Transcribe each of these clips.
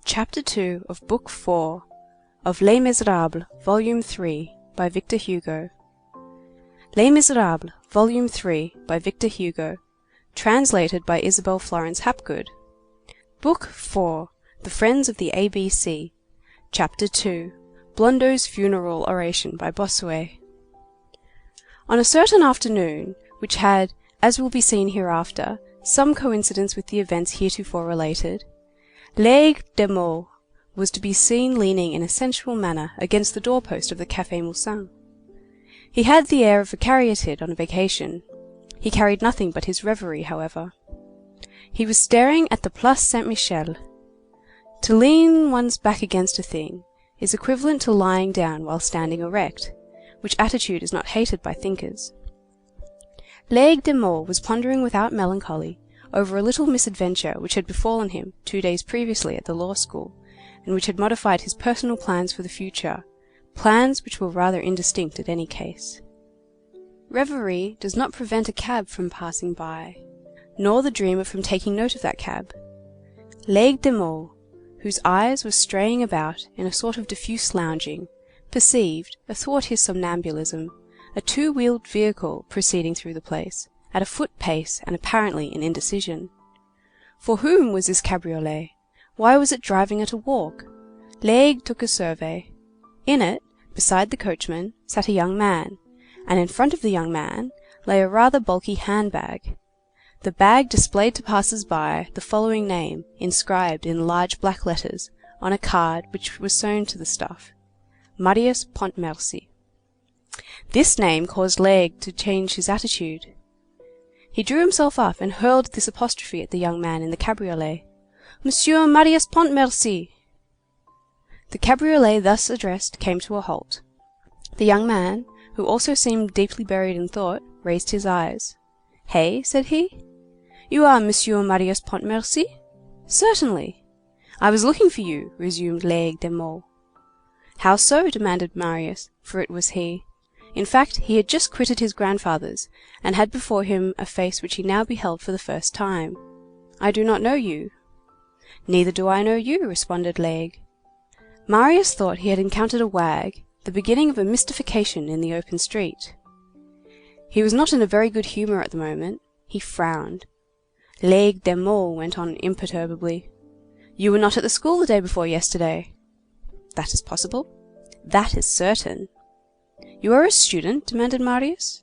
Chapter 2 of Book 4 of Les Misérables, Volume 3, by Victor Hugo. Les Misérables, Volume 3, by Victor Hugo, translated by Isabel Florence Hapgood. Book 4, The Friends of the ABC, Chapter 2, Blondow's Funeral Oration by Bossuet. On a certain afternoon, which had, as will be seen hereafter, some coincidence with the events heretofore related, Laigle de Meaux was to be seen leaning in a sensual manner against the door-post of the Café Moussin. He had the air of a caryatid on a vacation. He carried nothing but his reverie, however. He was staring at the Place Saint-Michel. To lean one's back against a thing is equivalent to lying down while standing erect, which attitude is not hated by thinkers. Laigle de Meaux was pondering without melancholy over a little misadventure which had befallen him 2 days previously at the law school, and which had modified his personal plans for the future, plans which were rather indistinct at any case. Reverie does not prevent a cab from passing by, nor the dreamer from taking note of that cab. Laigle de Meaux, whose eyes were straying about in a sort of diffuse lounging, perceived, athwart his somnambulism, a two-wheeled vehicle proceeding through the place, at a foot pace and apparently in indecision. For whom was this cabriolet? Why was it driving at a walk? Laigle took a survey. In it, beside the coachman, sat a young man, and in front of the young man lay a rather bulky hand-bag. The bag displayed to passers-by the following name, inscribed in large black letters on a card which was sewn to the stuff: Marius Pontmercy. This name caused Laigle to change his attitude. He drew himself up and hurled this apostrophe at the young man in the cabriolet: Monsieur Marius Pontmercy! The cabriolet thus addressed came to a halt. The young man, who also seemed deeply buried in thought, raised his eyes. "Hey?" said he. "You are Monsieur Marius Pontmercy?" "Certainly." "I was looking for you," resumed Laigle de Meaux. "How so?" demanded Marius, for it was he. In fact, he had just quitted his grandfather's, and had before him a face which he now beheld for the first time. "I do not know you." "Neither do I know you," responded Laigle. Marius thought he had encountered a wag, the beginning of a mystification in the open street. He was not in a very good humour at the moment. He frowned. Laigle de Meaux went on imperturbably: "You were not at the school the day before yesterday." "That is possible." "That is certain." "You are a student?" demanded Marius.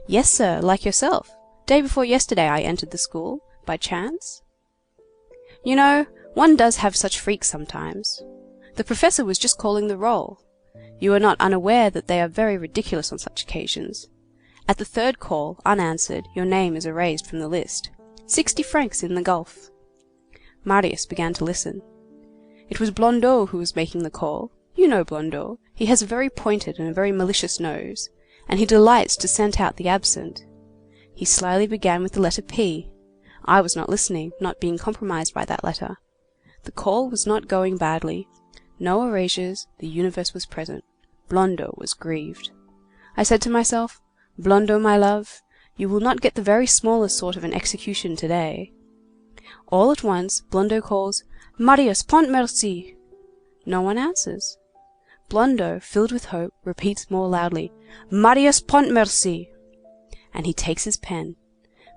"Yes, sir, like yourself. Day before yesterday I entered the school, by chance." "You know, one does have such freaks sometimes. The professor was just calling the roll. You are not unaware that they are very ridiculous on such occasions. At the third call, unanswered, your name is erased from the list. 60 francs in the gulf." Marius began to listen. It was Blondeau who was making the call. You know Blondeau. He has a very pointed and a very malicious nose, and he delights to scent out the absent. He slyly began with the letter P. I was not listening, not being compromised by that letter. The call was not going badly. No erasures, the universe was present. Blondeau was grieved. I said to myself, "Blondeau, my love, you will not get the very smallest sort of an execution to-day." All at once, Blondeau calls, "Marius Pontmercy!" No one answers. Blondeau, filled with hope, repeats more loudly, "Marius Pontmercy!" And he takes his pen.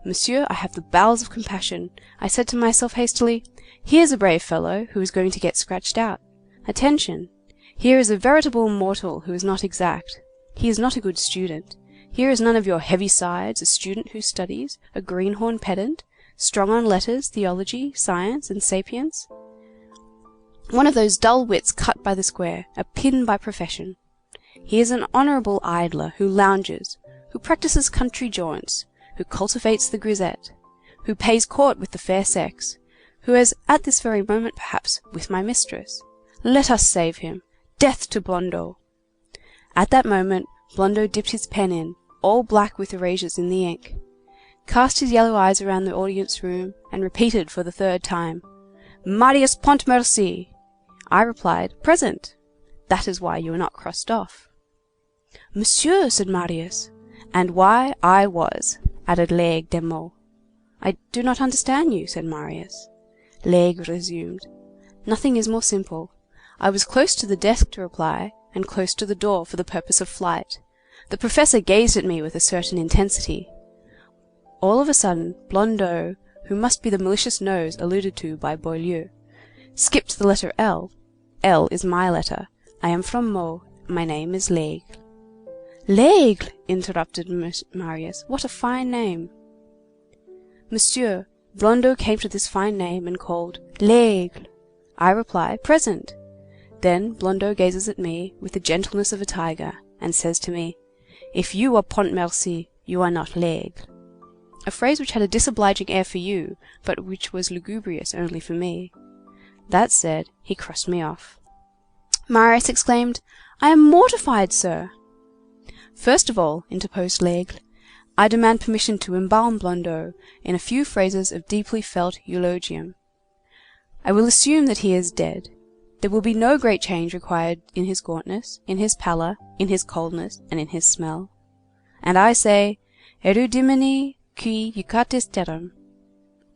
"Monsieur, I have the bowels of compassion. I said to myself hastily, 'Here's a brave fellow who is going to get scratched out. Attention! Here is a veritable mortal who is not exact. He is not a good student. Here is none of your heavy-sides, a student who studies, a greenhorn pedant, strong on letters, theology, science, and sapience. One of those dull wits cut by the square, a pin by profession. He is an honourable idler who lounges, who practises country jaunts, who cultivates the grisette, who pays court with the fair sex, who is at this very moment, perhaps, with my mistress. Let us save him. Death to Blondeau!" At that moment, Blondeau dipped his pen in, all black with erasures in the ink, cast his yellow eyes around the audience-room, and repeated for the third time, "Marius Pontmercy!" I replied, "Present." That is why you are not crossed off. "Monsieur," said Marius. "And why I was," added Laigle de Meaux. I do not understand you, said Marius. Laigle resumed. Nothing is more simple. I was close to the desk to reply, and close to the door for the purpose of flight. The professor gazed at me with a certain intensity. All of a sudden, Blondeau, who must be the malicious nose alluded to by Boileau, skipped the letter L. L is my letter. I am from Meaux. My name is Laigle. Laigle, interrupted Marius. What a fine name. Monsieur, Blondeau came to this fine name and called Laigle. I reply, present. Then Blondeau gazes at me with the gentleness of a tiger, and says to me, if you are Pontmercy, you are not Laigle. A phrase which had a disobliging air for you, but which was lugubrious only for me. That said, he crossed me off. Marius exclaimed, I am mortified, sir. First of all, interposed Laigle, I demand permission to embalm Blondeau in a few phrases of deeply felt eulogium. I will assume that he is dead. There will be no great change required in his gauntness, in his pallor, in his coldness, and in his smell. And I say, erudimini qui jucatis terram.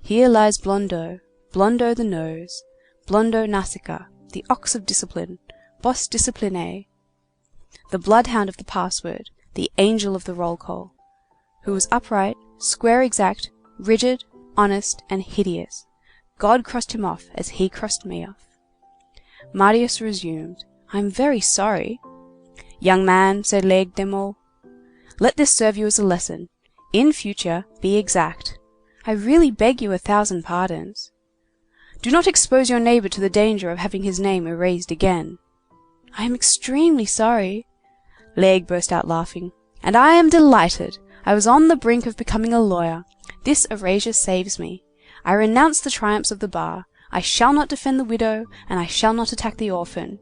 Here lies Blondeau, Blondeau the nose, Blondeau Nasica, the ox of discipline, bos disciplinae, the bloodhound of the password, the angel of the roll call, who was upright, square exact, rigid, honest, and hideous. God crossed him off as he crossed me off. Marius resumed, I am very sorry. Young man, said Laigle de Meaux, let this serve you as a lesson. In future, be exact. I really beg you 1,000 pardons. Do not expose your neighbour to the danger of having his name erased again. I am extremely sorry. Laigle burst out laughing. And I am delighted. I was on the brink of becoming a lawyer. This erasure saves me. I renounce the triumphs of the bar. I shall not defend the widow, and I shall not attack the orphan.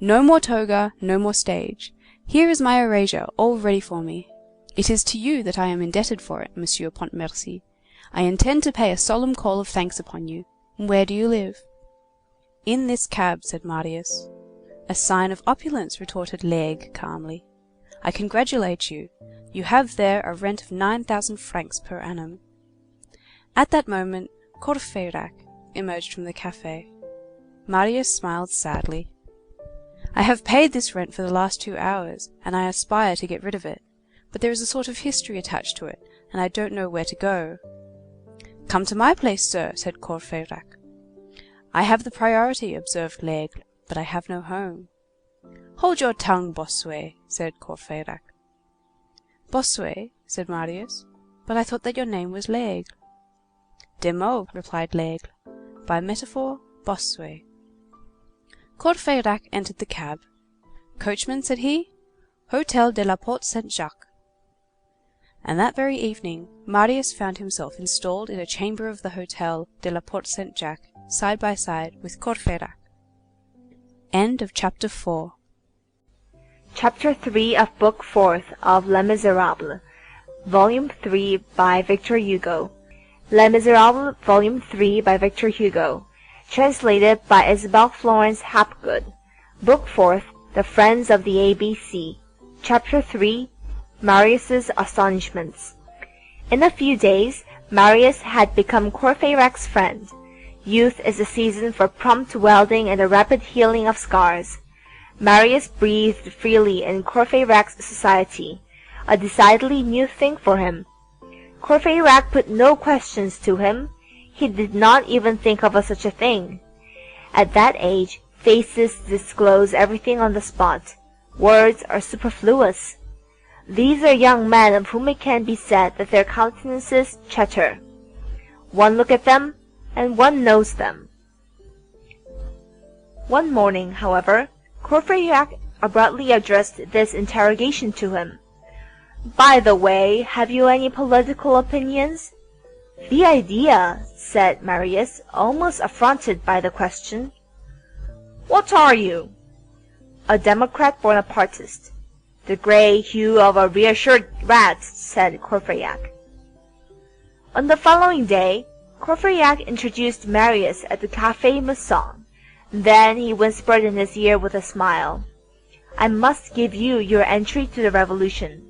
No more toga, no more stage. Here is my erasure, all ready for me. It is to you that I am indebted for it, Monsieur Pontmercy. I intend to pay a solemn call of thanks upon you. Where do you live? In this cab, said Marius. A sign of opulence, retorted Laigle calmly. I congratulate you. You have there a rent of 9,000 francs per annum. At that moment, Courfeyrac emerged from the café. Marius smiled sadly. I have paid this rent for the last 2 hours, and I aspire to get rid of it. But there is a sort of history attached to it, and I don't know where to go. Come to my place, sir, said Courfeyrac. I have the priority, observed Laigle, but I have no home. Hold your tongue, Bossuet, said Courfeyrac. Bossuet, said Marius, but I thought that your name was Laigle. De Meaux, replied Laigle. By metaphor, Bossuet. Courfeyrac entered the cab. Coachman, said he, Hôtel de la Porte Saint-Jacques. And that very evening, Marius found himself installed in a chamber of the Hôtel de la Porte Saint-Jacques, side by side with Courfeyrac. End of chapter 4. Chapter 3 of Book 4 of Les Misérables, Volume 3 by Victor Hugo. Les Misérables, Volume 3 by Victor Hugo. Translated by Isabel Florence Hapgood. Book 4, The Friends of the ABC. Chapter 3, Marius's Astonishments. In a few days, Marius had become Courfeyrac's friend. Youth is a season for prompt welding and the rapid healing of scars. Marius breathed freely in Courfeyrac's society, a decidedly new thing for him. Courfeyrac put no questions to him. He did not even think of such a thing. At that age, faces disclose everything on the spot. Words are superfluous. These are young men of whom it can be said that their countenances chatter. One look at them, and one knows them. One morning, however, Courfeyrac abruptly addressed this interrogation to him. By the way, have you any political opinions? The idea, said Marius, almost affronted by the question. What are you? A Democrat Bonapartist. The grey hue of a reassured rat, said Courfeyrac. On the following day, Courfeyrac introduced Marius at the Café Masson. Then he whispered in his ear with a smile, I must give you your entry to the revolution.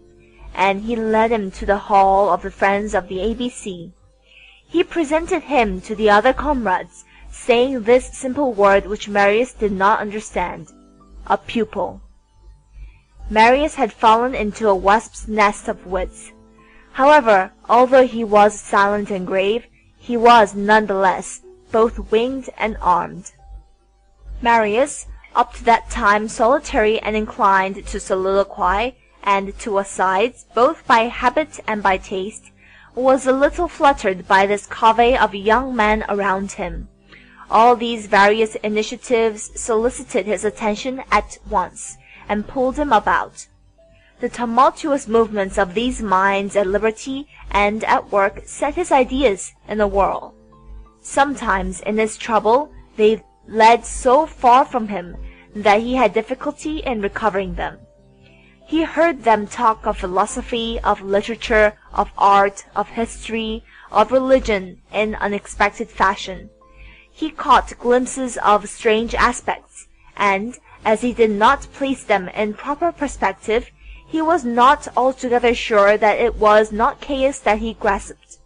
And he led him to the hall of the Friends of the ABC. He presented him to the other comrades, saying this simple word which Marius did not understand: a pupil. Marius had fallen into a wasp's nest of wits. However, although he was silent and grave, he was none the less both winged and armed. Marius, up to that time solitary and inclined to soliloquy and to asides, both by habit and by taste, was a little fluttered by this covey of young men around him. All these various initiatives solicited his attention at once, and pulled him about. The tumultuous movements of these minds at liberty and at work set his ideas in a whirl. Sometimes in his trouble they led so far from him that he had difficulty in recovering them. He heard them talk of philosophy, of literature, of art, of history, of religion in unexpected fashion. He caught glimpses of strange aspects, and, as he did not place them in proper perspective, he was not altogether sure that it was not chaos that he grasped.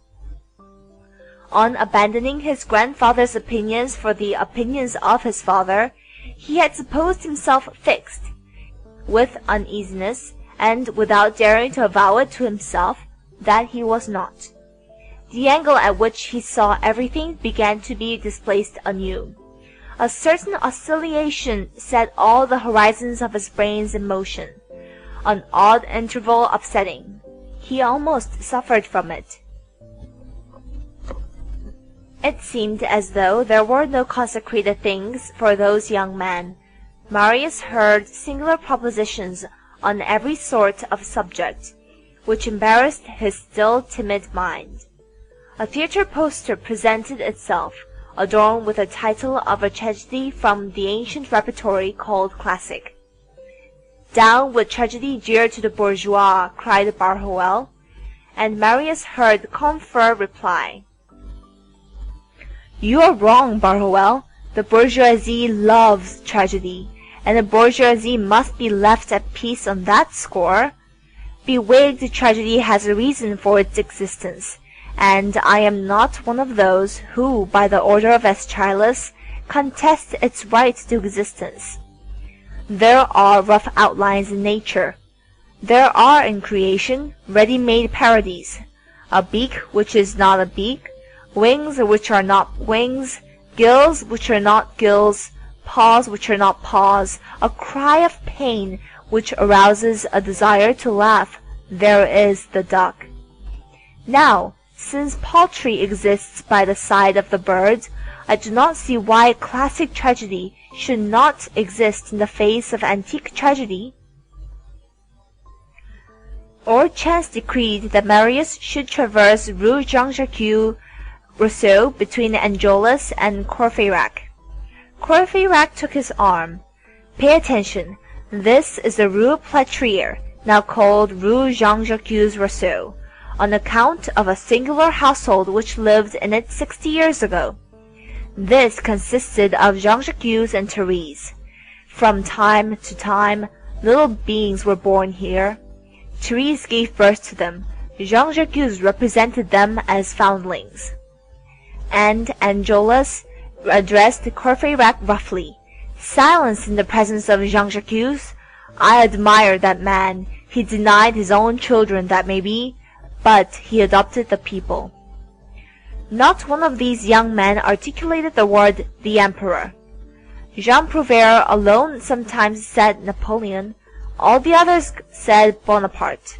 On abandoning his grandfather's opinions for the opinions of his father, he had supposed himself fixed. With uneasiness, and without daring to avow it to himself, that he was not. The angle at which he saw everything began to be displaced anew. A certain oscillation set all the horizons of his brains in motion. An odd interval of setting. He almost suffered from it. It seemed as though there were no consecrated things for those young men. Marius heard singular propositions on every sort of subject, which embarrassed his still timid mind. A theatre poster presented itself, adorned with the title of a tragedy from the ancient repertory called classic. "Down with tragedy dear to the bourgeois," cried Barruel, and Marius heard Combeferre reply, "You are wrong, Barruel. The bourgeoisie loves tragedy, and the bourgeoisie must be left at peace on that score. Bewigged tragedy has a reason for its existence, and I am not one of those who, by the order of Aeschylus, contest its right to existence. There are rough outlines in nature. There are in creation ready-made parodies, a beak which is not a beak, wings which are not wings, gills which are not gills, paws which are not paws, a cry of pain which arouses a desire to laugh. There is the duck. Now, since poultry exists by the side of the bird, I do not see why classic tragedy should not exist in the face of antique tragedy." Or chance decreed that Marius should traverse Rue Jean-Jacques Rousseau between Angelus and Courfeyrac. Courfeyrac took his arm. "Pay attention. This is the Rue Plâtrier, now called Rue Jean-Jacques Rousseau, on account of a singular household which lived in it 60 years ago. This consisted of Jean-Jacques and Therese. From time to time, little beings were born here. Therese gave birth to them. Jean-Jacques represented them as foundlings." And Angelus addressed Courfeyrac roughly. "Silence in the presence of Jean-Jacques. I admire that man. He denied his own children, that may be, but he adopted the people." Not one of these young men articulated the word "the Emperor." Jean Prouvaire alone sometimes said Napoleon. All the others said Bonaparte.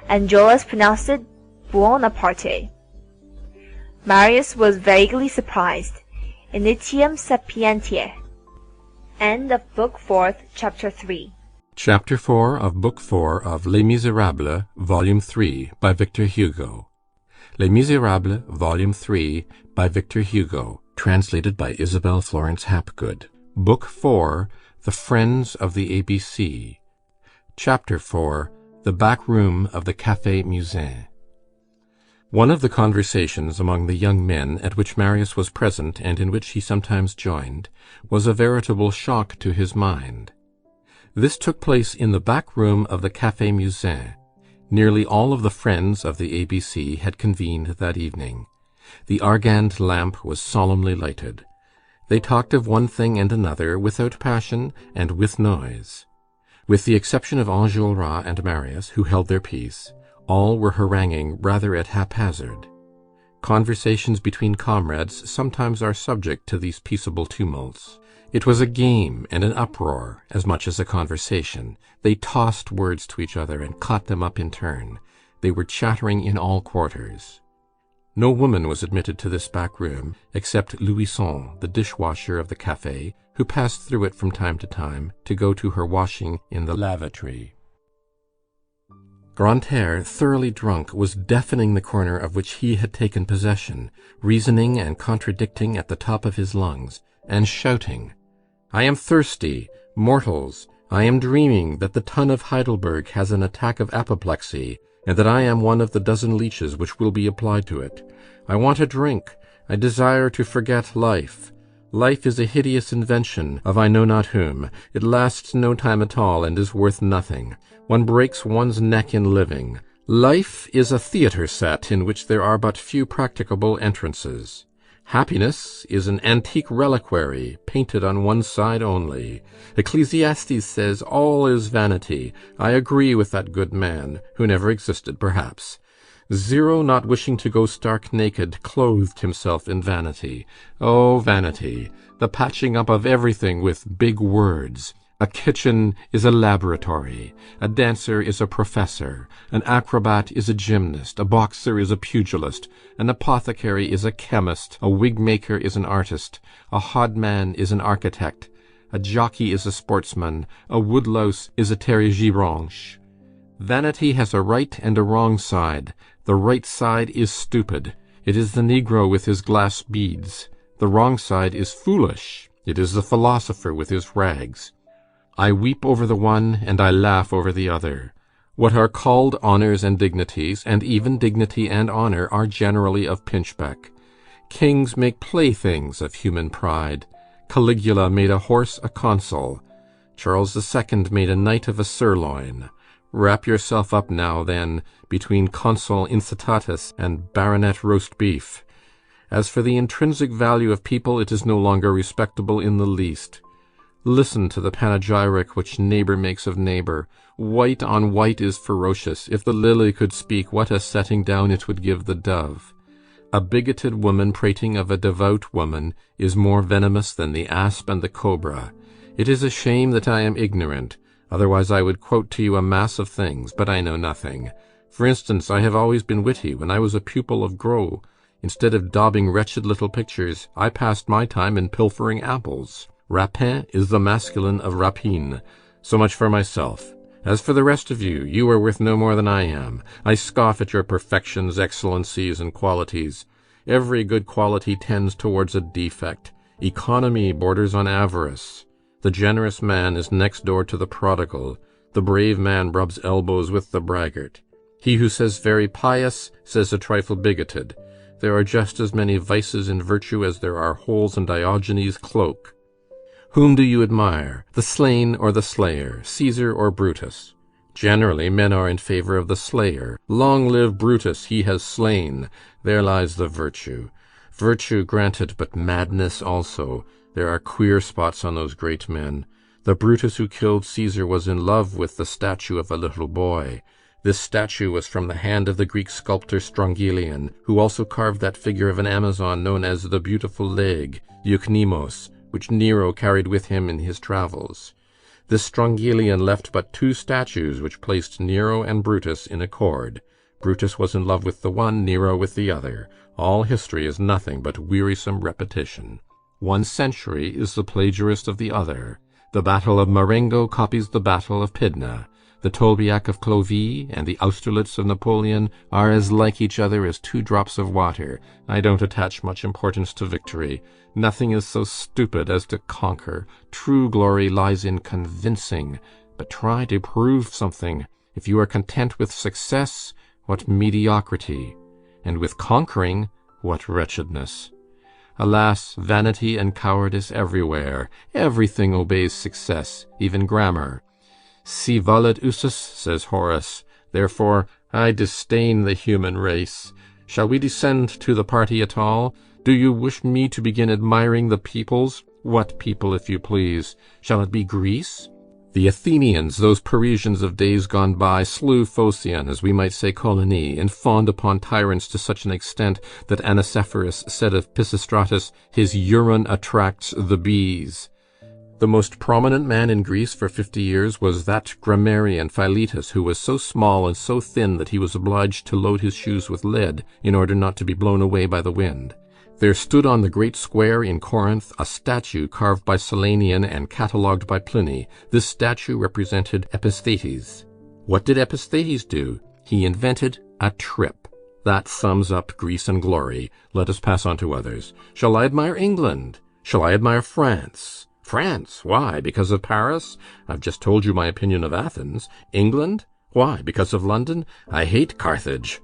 Angelus pronounced it Buonaparte. Marius was vaguely surprised. Initium sapientiae. End of Book 4, Chapter 3. Chapter 4 of Book 4 of Les Misérables, Volume 3, by Victor Hugo. Les Misérables, Volume 3, by Victor Hugo, translated by Isabel Florence Hapgood. Book 4, The Friends of the ABC. Chapter 4, The Back Room of the Café Musain. One of the conversations among the young men at which Marius was present and in which he sometimes joined was a veritable shock to his mind. This took place in the back room of the Café Musain. Nearly all of the friends of the ABC had convened that evening. The argand lamp was solemnly lighted. They talked of one thing and another, without passion and with noise. With the exception of Enjolras and Marius, who held their peace, all were haranguing rather at haphazard. Conversations between comrades sometimes are subject to these peaceable tumults. It was a game and an uproar as much as a conversation. They tossed words to each other and caught them up in turn. They were chattering in all quarters. No woman was admitted to this back room, except Louison, the dishwasher of the café, who passed through it from time to time to go to her washing in the lavatory. Grantaire, thoroughly drunk, was deafening the corner of which he had taken possession, reasoning and contradicting at the top of his lungs, and shouting, "I am thirsty! Mortals! I am dreaming that the tun of Heidelberg has an attack of apoplexy, and that I am one of the dozen leeches which will be applied to it. I want a drink. I desire to forget life. Life is a hideous invention of I know not whom. It lasts no time at all, and is worth nothing. One breaks one's neck in living. Life is a theatre set in which there are but few practicable entrances. Happiness is an antique reliquary, painted on one side only. Ecclesiastes says all is vanity. I agree with that good man, who never existed, perhaps. Zero, not wishing to go stark naked, clothed himself in vanity. Oh, vanity! The patching up of everything with big words. A kitchen is a laboratory. A dancer is a professor. An acrobat is a gymnast. A boxer is a pugilist. An apothecary is a chemist. A wig-maker is an artist. A hodman is an architect. A jockey is a sportsman. A woodlouse is a terrigibranche. Vanity has a right and a wrong side. The right side is stupid. It is the Negro with his glass beads. The wrong side is foolish. It is the philosopher with his rags. I weep over the one, and I laugh over the other. What are called honours and dignities, and even dignity and honour, are generally of pinchbeck. Kings make playthings of human pride. Caligula made a horse a consul. Charles II made a knight of a sirloin. Wrap yourself up now, then, between consul incitatus and baronet roast beef. As for the intrinsic value of people, it is no longer respectable in the least. Listen to the panegyric which neighbour makes of neighbour. White on white is ferocious. If the lily could speak, what a setting down it would give the dove. A bigoted woman prating of a devout woman is more venomous than the asp and the cobra. It is a shame that I am ignorant. Otherwise I would quote to you a mass of things, but I know nothing. For instance, I have always been witty. When I was a pupil of Gros, instead of daubing wretched little pictures, I passed my time in pilfering apples. Rapin is the masculine of rapine. So much for myself. As for the rest of you, you are worth no more than I am. I scoff at your perfections, excellencies, and qualities. Every good quality tends towards a defect. Economy borders on avarice. The generous man is next door to the prodigal. The brave man rubs elbows with the braggart. He who says very pious says a trifle bigoted. There are just as many vices in virtue as there are holes in Diogenes' cloak. Whom do you admire, the slain or the slayer, Caesar or Brutus? Generally, men are in favour of the slayer. Long live Brutus, he has slain. There lies the virtue. Virtue granted, but madness also. There are queer spots on those great men. The Brutus who killed Caesar was in love with the statue of a little boy. This statue was from the hand of the Greek sculptor Strongyllion, who also carved that figure of an Amazon known as the beautiful leg, Eucnemos, which Nero carried with him in his travels. This Strongyllion left but two statues which placed Nero and Brutus in accord. Brutus was in love with the one, Nero with the other. All history is nothing but wearisome repetition. One century is the plagiarist of the other. The battle of Marengo copies the battle of Pydna. The Tolbiac of Clovis and the Austerlitz of Napoleon are as like each other as two drops of water. I don't attach much importance to victory. Nothing is so stupid as to conquer. True glory lies in convincing. But try to prove something. If you are content with success, what mediocrity! And with conquering, what wretchedness! Alas, vanity and cowardice everywhere. Everything obeys success, even grammar. Si volet usus, says Horace. Therefore, I disdain the human race. Shall we descend to the party at all? Do you wish me to begin admiring the peoples? What people, if you please? Shall it be Greece? The Athenians, those Parisians of days gone by, slew Phocion, as we might say Coligny, and fawned upon tyrants to such an extent that Anicephorus said of Pisistratus, his urine attracts the bees. The most prominent man in Greece for 50 years was that grammarian Philetus, who was so small and so thin that he was obliged to load his shoes with lead in order not to be blown away by the wind. There stood on the great square in Corinth a statue carved by Silanion and catalogued by Pliny. This statue represented Episthetes. What did Episthetes do? He invented a trip. That sums up Greece and glory. Let us pass on to others. Shall I admire England? Shall I admire France? France? Why? Because of Paris? I've just told you my opinion of Athens. England? Why? Because of London? I hate Carthage.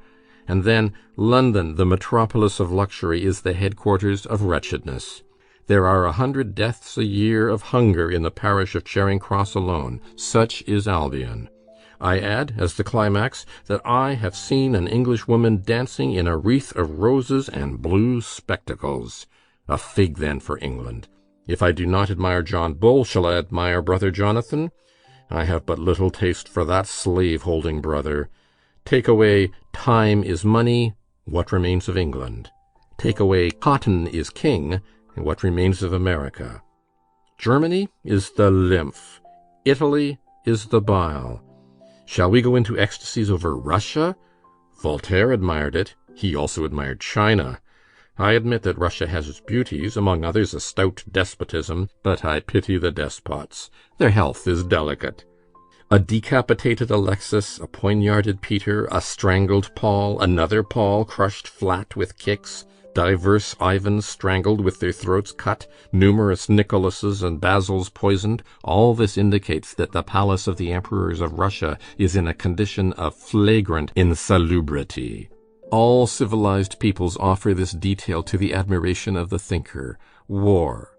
And then, London, the metropolis of luxury, is the headquarters of wretchedness. There are 100 deaths a year of hunger in the parish of Charing Cross alone. Such is Albion. I add, as the climax, that I have seen an Englishwoman dancing in a wreath of roses and blue spectacles. A fig, then, for England. If I do not admire John Bull, shall I admire brother Jonathan? I have but little taste for that slave-holding brother. Take away time is money, what remains of England? Take away cotton is king, and what remains of America? Germany is the lymph. Italy is the bile. Shall we go into ecstasies over Russia? Voltaire admired it. He also admired China. I admit that Russia has its beauties, among others a stout despotism, but I pity the despots. Their health is delicate. A decapitated Alexis, a poignarded Peter, a strangled Paul, another Paul crushed flat with kicks, divers Ivans strangled with their throats cut, numerous Nicholases and Basils poisoned, all this indicates that the palace of the emperors of Russia is in a condition of flagrant insalubrity. All civilized peoples offer this detail to the admiration of the thinker. War.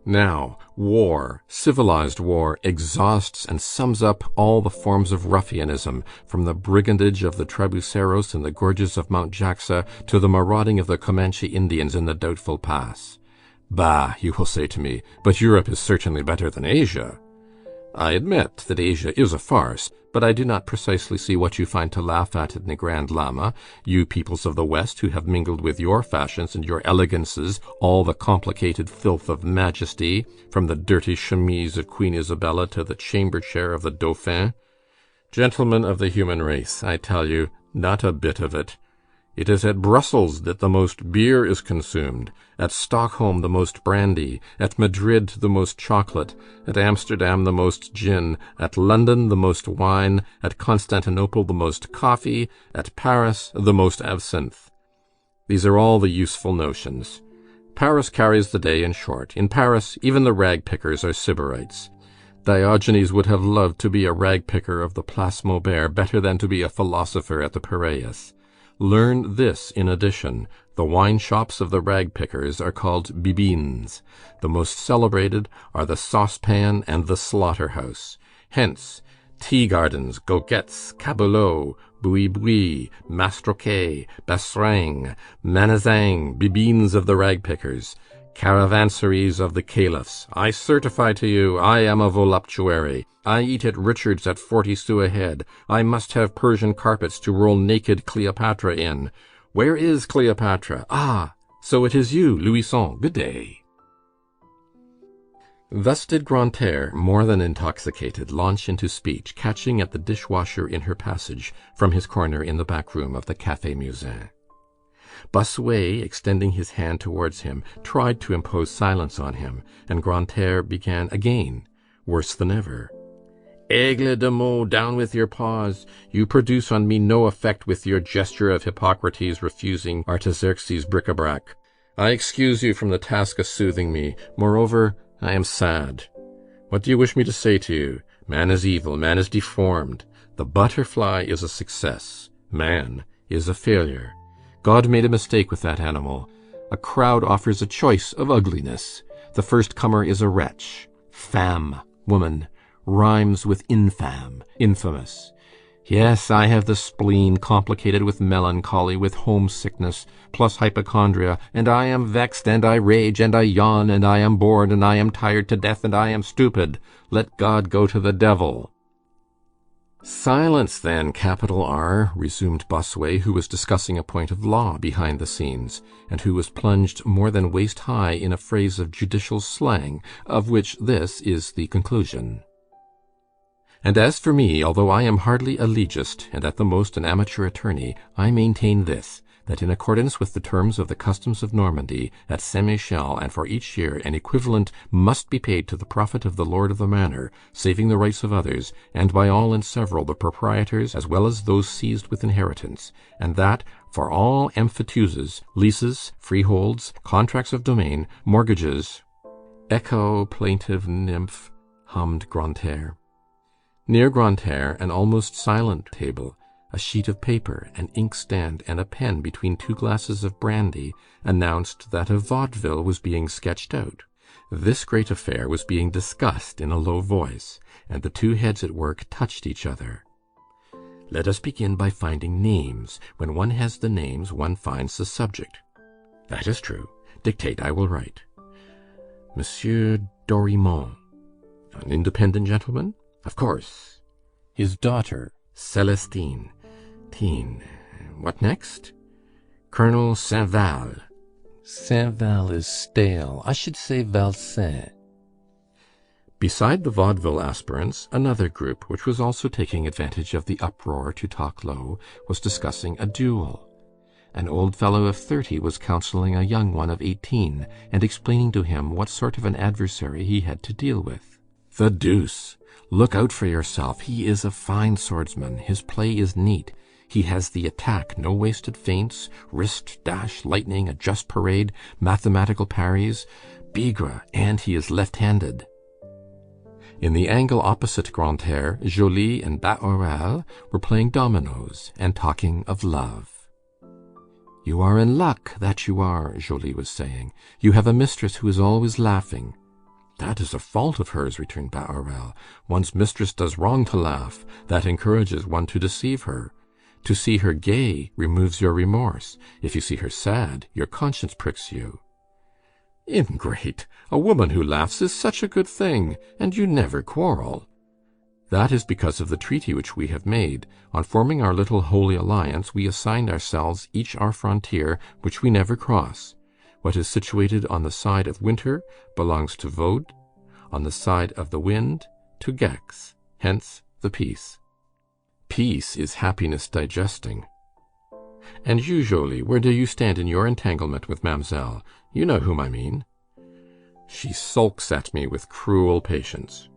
Now, war, civilized war, exhausts and sums up all the forms of ruffianism, from the brigandage of the Trabuceros in the gorges of Mount Jaxa to the marauding of the Comanche Indians in the Doubtful Pass. Bah, you will say to me, but Europe is certainly better than Asia. I admit that Asia is a farce, but I do not precisely see what you find to laugh at in the Grand Lama, you peoples of the West who have mingled with your fashions and your elegances all the complicated filth of majesty, from the dirty chemise of Queen Isabella to the chamber chair of the Dauphin. Gentlemen of the human race, I tell you, not a bit of it. It is at Brussels that the most beer is consumed, at Stockholm the most brandy, at Madrid the most chocolate, at Amsterdam the most gin, at London the most wine, at Constantinople the most coffee, at Paris the most absinthe. These are all the useful notions. Paris carries the day in short. In Paris, even the rag-pickers are Sybarites. Diogenes would have loved to be a rag-picker of the Place Maubert better than to be a philosopher at the Piraeus. Learn this in addition. The wine shops of the rag-pickers are called bibines. The most celebrated are the saucepan and the slaughter-house. Hence, tea-gardens, goguettes, cabelots, boui-boui, mastroquets, basringues, manazangs, bibines of the rag-pickers, caravanseries of the caliphs. I certify to you, I am a voluptuary. I eat at Richard's at 40 sous a head. I must have Persian carpets to roll naked Cleopatra in. Where is Cleopatra? Ah, so it is you, Louison. Good day. Thus did Grantaire, more than intoxicated, launch into speech, catching at the dishwasher in her passage from his corner in the back room of the Café Musain. Bossuet, extending his hand towards him, tried to impose silence on him, and Grantaire began again, worse than ever. Aigle de Meaux, down with your paws. You produce on me no effect with your gesture of Hippocrates refusing Artaxerxes' bric-a-brac. I excuse you from the task of soothing me. Moreover, I am sad. What do you wish me to say to you? Man is evil, man is deformed. The butterfly is a success. Man is a failure. God made a mistake with that animal. A crowd offers a choice of ugliness. The first comer is a wretch. Femme, woman, rhymes with infâme, infamous. Yes, I have the spleen complicated with melancholy, with homesickness, plus hypochondria, and I am vexed, and I rage, and I yawn, and I am bored, and I am tired to death, and I am stupid. Let God go to the devil." "Silence, then, capital R," resumed Bossuet, who was discussing a point of law behind the scenes, and who was plunged more than waist-high in a phrase of judicial slang, of which this is the conclusion. "And as for me, although I am hardly a legist, and at the most an amateur attorney, I maintain this, that in accordance with the terms of the customs of Normandy, at Saint-Michel, and for each year, an equivalent must be paid to the profit of the lord of the manor, saving the rights of others, and by all and several, the proprietors as well as those seized with inheritance, and that, for all emphyteuses, leases, freeholds, contracts of domain, mortgages—" "Echo, plaintive nymph," hummed Grantaire. Near Grantaire, an almost silent table, a sheet of paper, an inkstand, and a pen between 2 glasses of brandy announced that a vaudeville was being sketched out. This great affair was being discussed in a low voice, and the 2 heads at work touched each other. "Let us begin by finding names. When one has the names, one finds the subject." "That is true. Dictate, I will write." "Monsieur Dorimont." "An independent gentleman?" "Of course." "His daughter?" "Celestine." "Tine. What next?" "Colonel Saint-Val." "Saint-Val is stale. I should say Valsin." Beside the vaudeville aspirants, another group, which was also taking advantage of the uproar to talk low, was discussing a duel. An old fellow of 30 was counselling a young one of 18, and explaining to him what sort of an adversary he had to deal with. "The deuce! Look out for yourself. He is a fine swordsman. His play is neat. He has the attack, no wasted feints, wrist, dash, lightning, a just parade, mathematical parries, bigre, and he is left-handed." In the angle opposite Grantaire, Joly and Bahorel were playing dominoes and talking of love. "You are in luck, that you are," Joly was saying. "You have a mistress who is always laughing." "That is a fault of hers," returned Bahorel. "One's mistress does wrong to laugh. That encourages one to deceive her. To see her gay removes your remorse. If you see her sad, your conscience pricks you." "Ingrate! A woman who laughs is such a good thing, and you never quarrel." "That is because of the treaty which we have made. On forming our little holy alliance, we assigned ourselves each our frontier, which we never cross. What is situated on the side of winter belongs to Vaud, on the side of the wind to Gex. Hence the peace. Peace is happiness digesting. And you, Joly, where do you stand in your entanglement with Mamselle? You know whom I mean." "She sulks at me with cruel patience."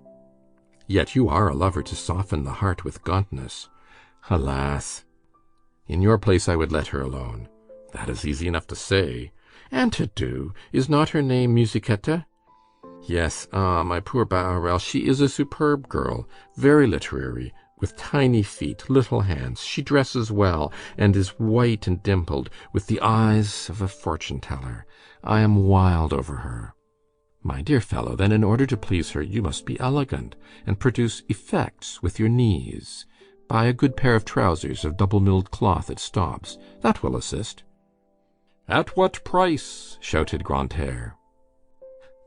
"Yet you are a lover to soften the heart with gauntness." "Alas!" "In your place I would let her alone." "That is easy enough to say." "And to do. Is not her name Musichetta?" "Yes. Ah, my poor Bahorel, she is a superb girl, very literary, with tiny feet, little hands. She dresses well, and is white and dimpled, with the eyes of a fortune-teller. I am wild over her." "My dear fellow, then in order to please her, you must be elegant, and produce effects with your knees. Buy a good pair of trousers of double-milled cloth at Staub's. That will assist." "At what price?" shouted Grantaire.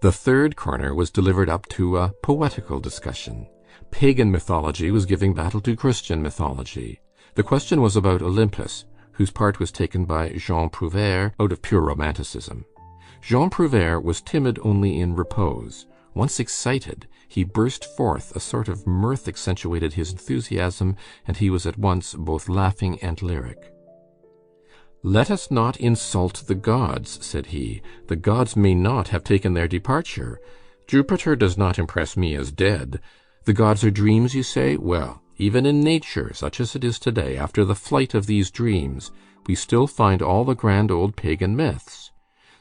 The third corner was delivered up to a poetical discussion. Pagan mythology was giving battle to Christian mythology. The question was about Olympus, whose part was taken by Jean Prouvaire out of pure romanticism. Jean Prouvaire was timid only in repose. Once excited, he burst forth, a sort of mirth accentuated his enthusiasm, and he was at once both laughing and lyric. "Let us not insult the gods," said he. "The gods may not have taken their departure. Jupiter does not impress me as dead. The gods are dreams, you say? Well, even in nature, such as it is today, after the flight of these dreams, we still find all the grand old pagan myths.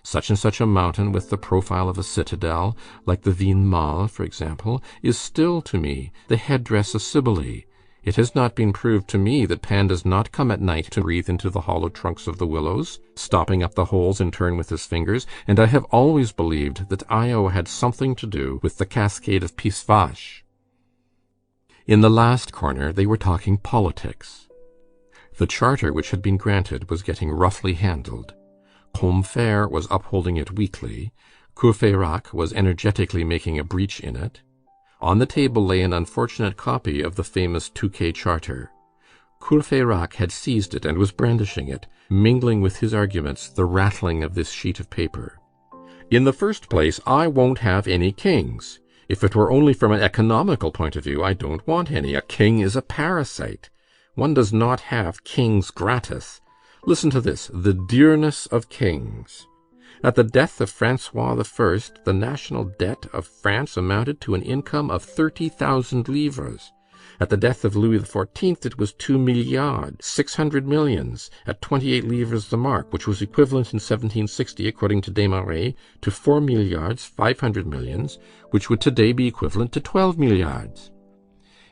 Such and such a mountain with the profile of a citadel, like the Vigne Male, for example, is still to me the headdress of Cybele. It has not been proved to me that Pan does not come at night to breathe into the hollow trunks of the willows, stopping up the holes in turn with his fingers, and I have always believed that Io had something to do with the cascade of Pisvache. In the last corner they were talking politics. The charter which had been granted was getting roughly handled. Combeferre was upholding it weakly. Courfeyrac was energetically making a breach in it. On the table lay an unfortunate copy of the famous Touquet Charter. Courfeyrac had seized it and was brandishing it, mingling with his arguments the rattling of this sheet of paper. "In the first place, I won't have any kings. If it were only from an economical point of view, I don't want any. A king is a parasite. One does not have kings gratis. Listen to this, the dearness of kings. At the death of Francois I, the national debt of France amounted to an income of 30,000 livres. At the death of Louis XIV, it was 2 milliards, 600 millions, at 28 livres the mark, which was equivalent in 1760, according to Desmarais, to 4 milliards, 500 millions, which would today be equivalent to 12 milliards.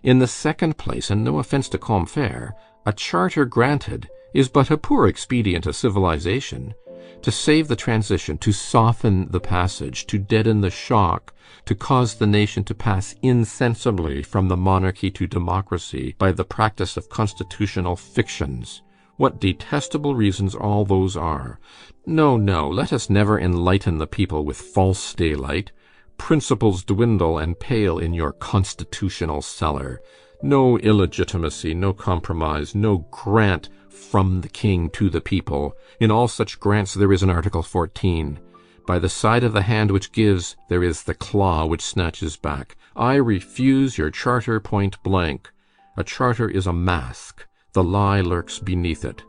In the second place, and no offense to Combeferre, a charter granted is but a poor expedient of civilization. To save the transition, to soften the passage, to deaden the shock, to cause the nation to pass insensibly from the monarchy to democracy by the practice of constitutional fictions. What detestable reasons all those are! No, no, let us never enlighten the people with false daylight. Principles dwindle and pale in your constitutional cellar. No illegitimacy, no compromise, no grant from the king to the people. In all such grants there is an Article 14. By the side of the hand which gives, there is the claw which snatches back. I refuse your charter point blank. A charter is a mask. The lie lurks beneath it.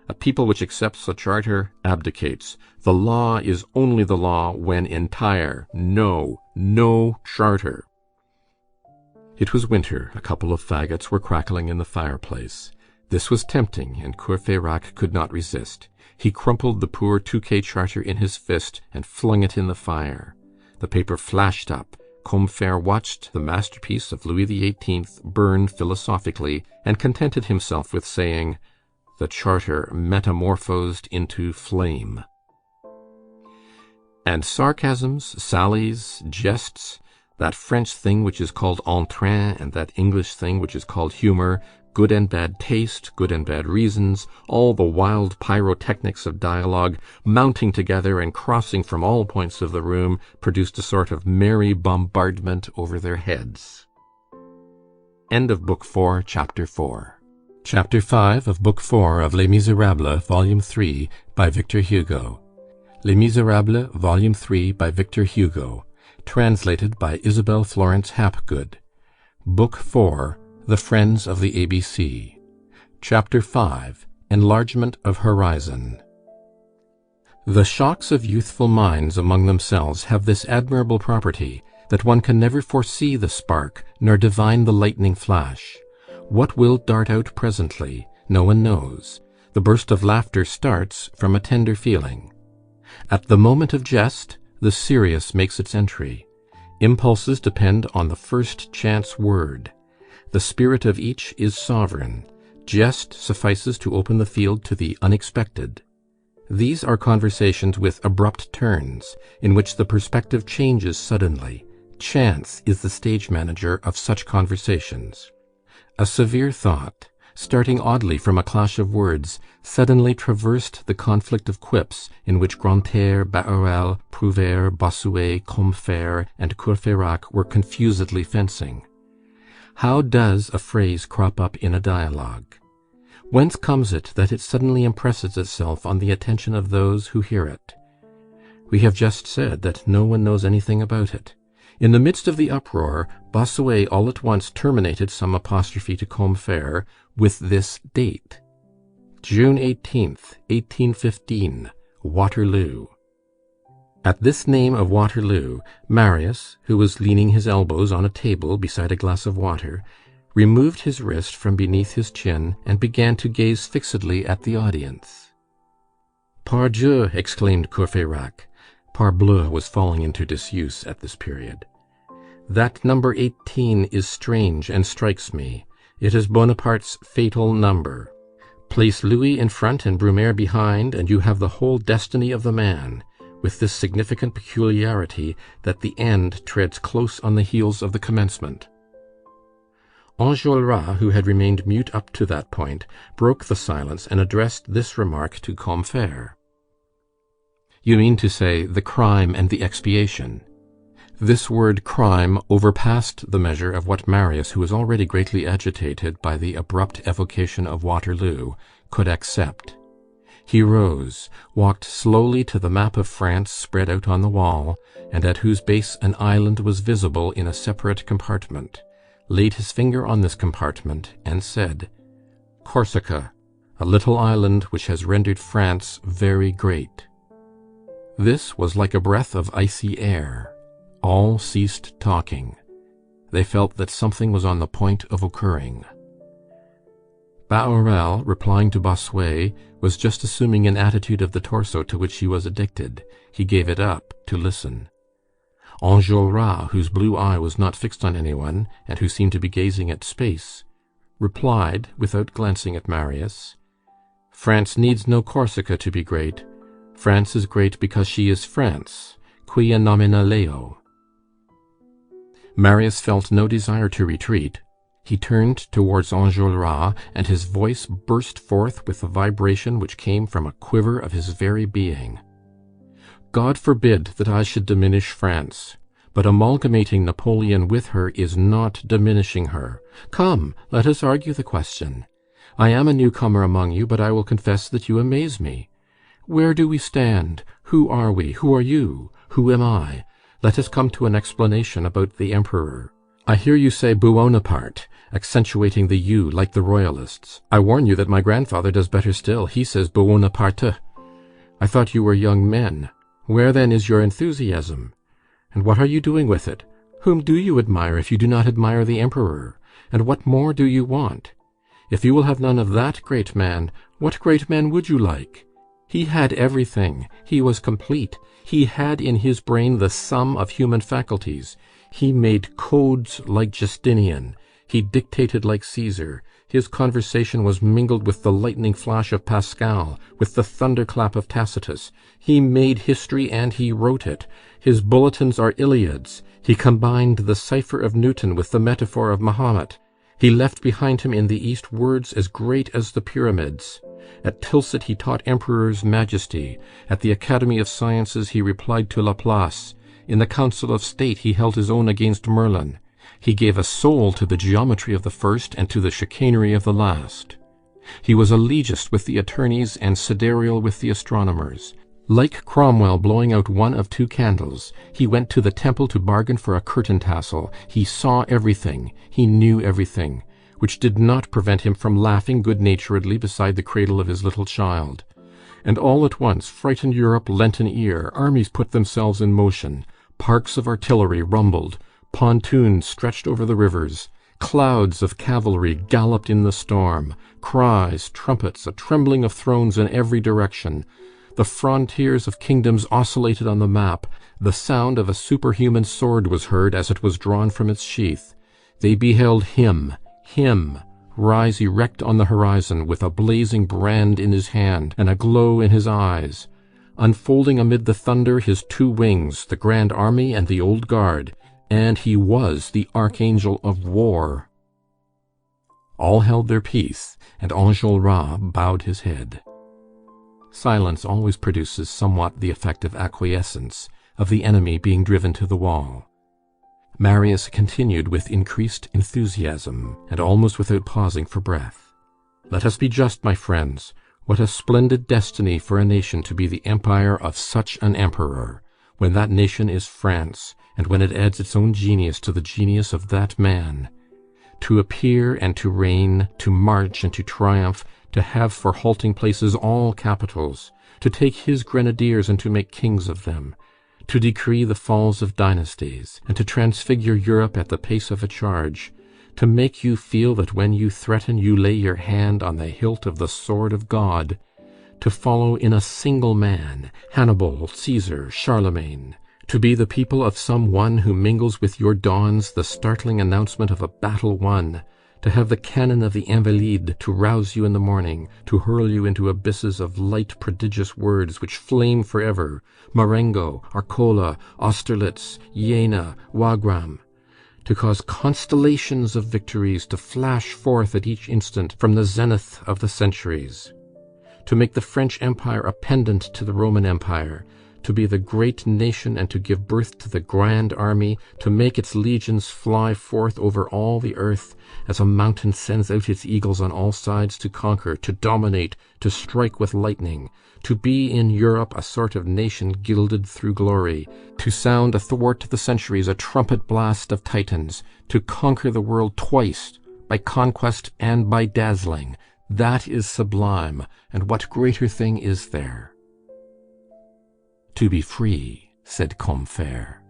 A people which accepts a charter abdicates. The law is only the law when entire. No, no charter. It was winter. A couple of faggots were crackling in the fireplace. This was tempting, and Courfeyrac could not resist. He crumpled the poor Touquet Charter in his fist and flung it in the fire. The paper flashed up. Combeferre watched the masterpiece of Louis XVIII burn philosophically, and contented himself with saying, "The Charter metamorphosed into flame." And sarcasms, sallies, jests, that French thing which is called entrain, and that English thing which is called humour, good and bad taste, good and bad reasons, all the wild pyrotechnics of dialogue, mounting together and crossing from all points of the room, produced a sort of merry bombardment over their heads. End of Book 4, Chapter 4. Chapter 5 of Book 4 of Les Misérables, Volume 3, by Victor Hugo. Les Misérables, Volume 3, by Victor Hugo. Translated by Isabel Florence Hapgood. Book 4, The Friends of the ABC. Chapter 5, Enlargement of Horizon. The shocks of youthful minds among themselves have this admirable property, that one can never foresee the spark, nor divine the lightning flash. What will dart out presently, no one knows. The burst of laughter starts from a tender feeling. At the moment of jest, the serious makes its entry. Impulses depend on the first chance word. The spirit of each is sovereign. Jest suffices to open the field to the unexpected. These are conversations with abrupt turns, in which the perspective changes suddenly. Chance is the stage manager of such conversations. A severe thought, starting oddly from a clash of words, suddenly traversed the conflict of quips in which Grantaire, Bahorel, Prouvaire, Bossuet, Combeferre, and Courfeyrac were confusedly fencing. How does a phrase crop up in a dialogue? Whence comes it that it suddenly impresses itself on the attention of those who hear it? We have just said that no one knows anything about it. In the midst of the uproar, Bossuet all at once terminated some apostrophe to Combeferre with this date: June 18th, 1815, Waterloo. At this name of Waterloo, Marius, who was leaning his elbows on a table beside a glass of water, removed his wrist from beneath his chin and began to gaze fixedly at the audience. "Pardieu!" exclaimed Courfeyrac. Parbleu was falling into disuse at this period. "That number 18 is strange and strikes me. It is Bonaparte's fatal number. Place Louis in front and Brumaire behind, and you have the whole destiny of the man, with this significant peculiarity, that the end treads close on the heels of the commencement." Enjolras, who had remained mute up to that point, broke the silence and addressed this remark to Combeferre. "You mean to say the crime and the expiation." This word crime overpassed the measure of what Marius, who was already greatly agitated by the abrupt evocation of Waterloo, could accept. He rose, walked slowly to the map of France spread out on the wall, and at whose base an island was visible in a separate compartment, laid his finger on this compartment, and said, "Corsica, a little island which has rendered France very great." This was like a breath of icy air. All ceased talking. They felt that something was on the point of occurring. Bahorel, replying to Bossuet, was just assuming an attitude of the torso to which he was addicted. He gave it up to listen. Enjolras, whose blue eye was not fixed on anyone, and who seemed to be gazing at space, replied, without glancing at Marius, "France needs no Corsica to be great. France is great because she is France, quia nomina leo." Marius felt no desire to retreat. He turned towards Enjolras, and his voice burst forth with a vibration which came from a quiver of his very being. "God forbid that I should diminish France, but amalgamating Napoleon with her is not diminishing her. Come, let us argue the question. I am a newcomer among you, but I will confess that you amaze me. Where do we stand? Who are we? Who are you? Who am I? Let us come to an explanation about the Emperor. I hear you say Buonaparte, accentuating the U like the Royalists. I warn you that my grandfather does better still. He says Buonaparte. I thought you were young men. Where then is your enthusiasm? And what are you doing with it? Whom do you admire if you do not admire the Emperor? And what more do you want? If you will have none of that great man, what great man would you like? He had everything. He was complete. He had in his brain the sum of human faculties. He made codes like Justinian. He dictated like Caesar. His conversation was mingled with the lightning flash of Pascal, with the thunderclap of Tacitus. He made history and he wrote it. His bulletins are Iliads. He combined the cipher of Newton with the metaphor of Mahomet. He left behind him in the East words as great as the pyramids. At Tilsit he taught emperors majesty. At the Academy of Sciences he replied to Laplace. In the Council of State he held his own against Merlin. He gave a soul to the geometry of the first and to the chicanery of the last. He was a legist with the attorneys and sidereal with the astronomers. Like Cromwell blowing out one of two candles, he went to the temple to bargain for a curtain tassel. He saw everything. He knew everything, which did not prevent him from laughing good-naturedly beside the cradle of his little child. And all at once frightened Europe lent an ear, armies put themselves in motion, parks of artillery rumbled, pontoons stretched over the rivers, clouds of cavalry galloped in the storm, cries, trumpets, a trembling of thrones in every direction. The frontiers of kingdoms oscillated on the map. The sound of a superhuman sword was heard as it was drawn from its sheath. They beheld him, rise erect on the horizon with a blazing brand in his hand and a glow in his eyes. Unfolding amid the thunder his two wings, the Grand Army and the Old Guard, and he was the Archangel of War. All held their peace, and Enjolras bowed his head. Silence always produces somewhat the effect of acquiescence, of the enemy being driven to the wall. Marius continued with increased enthusiasm, and almost without pausing for breath. Let us be just, my friends. What a splendid destiny for a nation to be the empire of such an emperor, when that nation is France, and when it adds its own genius to the genius of that man. To appear and to reign, to march and to triumph, to have for halting places all capitals, to take his grenadiers and to make kings of them, to decree the falls of dynasties, and to transfigure Europe at the pace of a charge, to make you feel that when you threaten you lay your hand on the hilt of the sword of God, to follow in a single man Hannibal, Caesar, Charlemagne, to be the people of some one who mingles with your dawns the startling announcement of a battle won, to have the cannon of the Invalides to rouse you in the morning, to hurl you into abysses of light prodigious words which flame forever, Marengo, Arcola, Austerlitz, Jena, Wagram, to cause constellations of victories to flash forth at each instant from the zenith of the centuries, to make the French Empire a pendant to the Roman Empire, to be the great nation and to give birth to the grand army, to make its legions fly forth over all the earth, as a mountain sends out its eagles on all sides to conquer, to dominate, to strike with lightning, to be in Europe a sort of nation gilded through glory, to sound athwart the centuries a trumpet blast of Titans, to conquer the world twice, by conquest and by dazzling. That is sublime, and what greater thing is there? To be free, said Combeferre.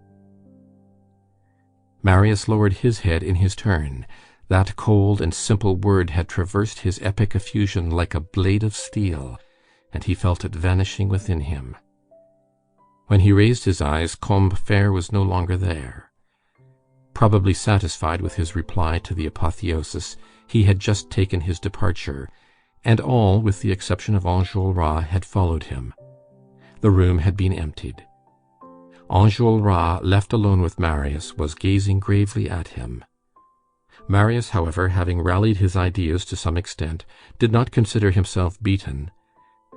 Marius lowered his head in his turn. That cold and simple word had traversed his epic effusion like a blade of steel, and he felt it vanishing within him. When he raised his eyes, Combeferre was no longer there. Probably satisfied with his reply to the apotheosis, he had just taken his departure, and all, with the exception of Enjolras, had followed him. The room had been emptied. Enjolras, left alone with Marius, was gazing gravely at him. Marius, however, having rallied his ideas to some extent, did not consider himself beaten.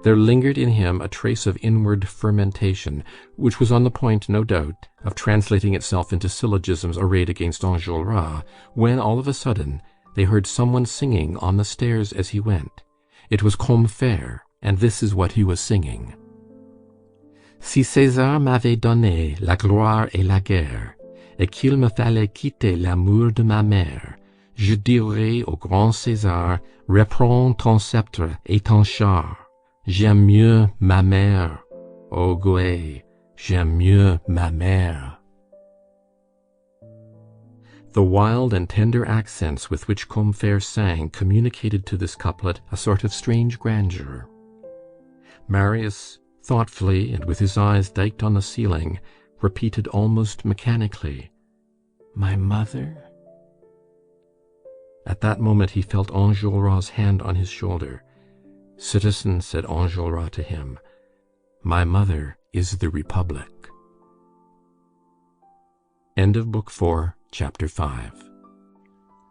There lingered in him a trace of inward fermentation, which was on the point, no doubt, of translating itself into syllogisms arrayed against Enjolras, when, all of a sudden, they heard someone singing on the stairs as he went. It was Combeferre, and this is what he was singing. Si César m'avait donné la gloire et la guerre, et qu'il me fallait quitter l'amour de ma mère, je dirais au grand César, reprends ton sceptre et ton char. J'aime mieux ma mère, ô Gué, j'aime mieux ma mère. The wild and tender accents with which Combeferre sang communicated to this couplet a sort of strange grandeur. Marius, thoughtfully, and with his eyes diked on the ceiling, repeated almost mechanically, "My mother?" At that moment he felt Enjolras' hand on his shoulder. "Citizen," said Enjolras to him, "my mother is the Republic." End of Book 4, Chapter 5.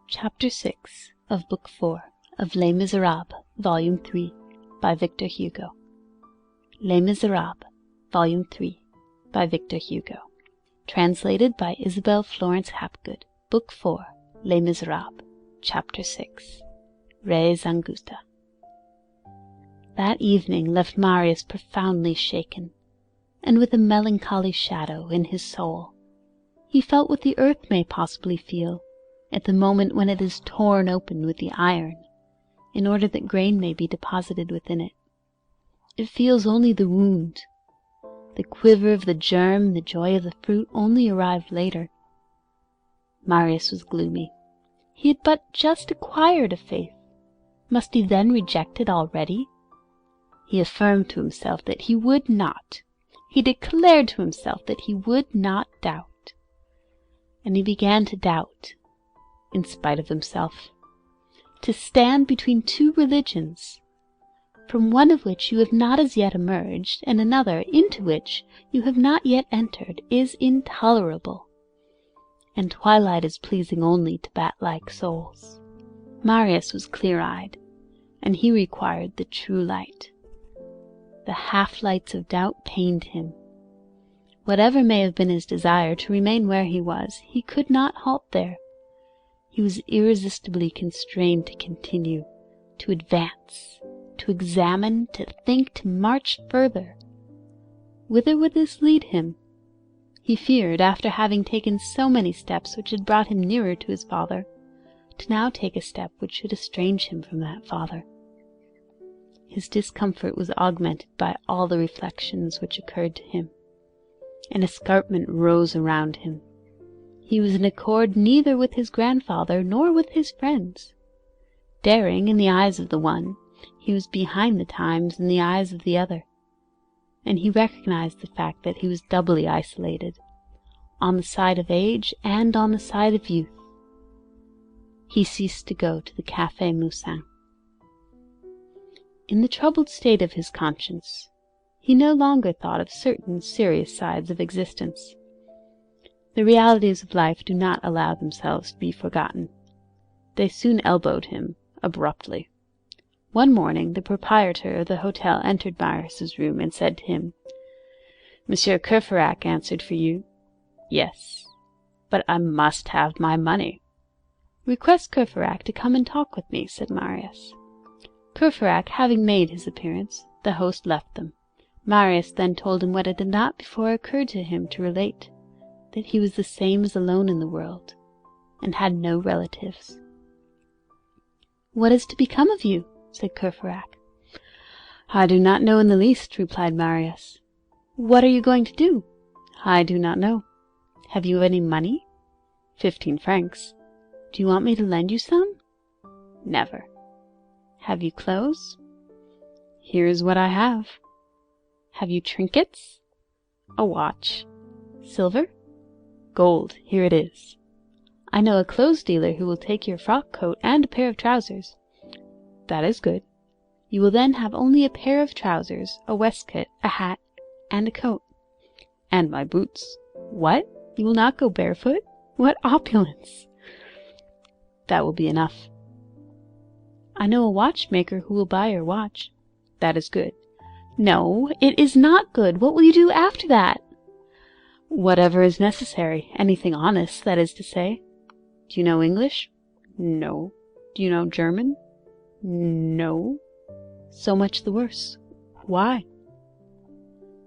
Chapter 6 of Book 4 of Les Misérables, Volume 3, by Victor Hugo. Les Misérables, Volume 3, by Victor Hugo. Translated by Isabel Florence Hapgood. Book 4, Les Misérables, Chapter 6. Res Angusta. That evening left Marius profoundly shaken, and with a melancholy shadow in his soul. He felt what the earth may possibly feel at the moment when it is torn open with the iron, in order that grain may be deposited within it. It feels only the wound. The quiver of the germ, the joy of the fruit, only arrived later. Marius was gloomy. He had but just acquired a faith. Must he then reject it already? He affirmed to himself that he would not. He declared to himself that he would not doubt. And he began to doubt, in spite of himself. To stand between two religions, from one of which you have not as yet emerged, and another into which you have not yet entered, is intolerable. And twilight is pleasing only to bat-like souls. Marius was clear-eyed, and he required the true light. The half-lights of doubt pained him. Whatever may have been his desire to remain where he was, he could not halt there. He was irresistibly constrained to continue, to advance, to examine, to think, to march further. Whither would this lead him? He feared, after having taken so many steps which had brought him nearer to his father, to now take a step which should estrange him from that father. His discomfort was augmented by all the reflections which occurred to him. An escarpment rose around him. He was in accord neither with his grandfather nor with his friends. Daring in the eyes of the one, he was behind the times in the eyes of the other, and he recognized the fact that he was doubly isolated, on the side of age and on the side of youth. He ceased to go to the Café Musain. In the troubled state of his conscience, he no longer thought of certain serious sides of existence. The realities of life do not allow themselves to be forgotten. They soon elbowed him, abruptly. One morning the proprietor of the hotel entered Marius's room and said to him, "Monsieur Courfeyrac answered for you." "Yes, but I must have my money." "Request Courfeyrac to come and talk with me," said Marius. Courfeyrac having made his appearance, the host left them. Marius then told him what it had not before occurred to him to relate, that he was the same as alone in the world, and had no relatives. "What is to become of you?" said Courfeyrac. "I do not know in the least," replied Marius. "What are you going to do?" "I do not know." "Have you any money?" 15 francs. "Do you want me to lend you some?" "Never." "Have you clothes?" "Here is what I have." "Have you trinkets?" "A watch." "Silver?" "Gold. Here it is." "I know a clothes dealer who will take your frock coat and a pair of trousers." "That is good." "You will then have only a pair of trousers, a waistcoat, a hat, and a coat." "And my boots." "What? You will not go barefoot? What opulence!" "That will be enough." "I know a watchmaker who will buy your watch." "That is good." "No, it is not good. What will you do after that?" "Whatever is necessary. Anything honest, that is to say." "Do you know English?" "No." "Do you know German?" "No." "So much the worse." "Why?"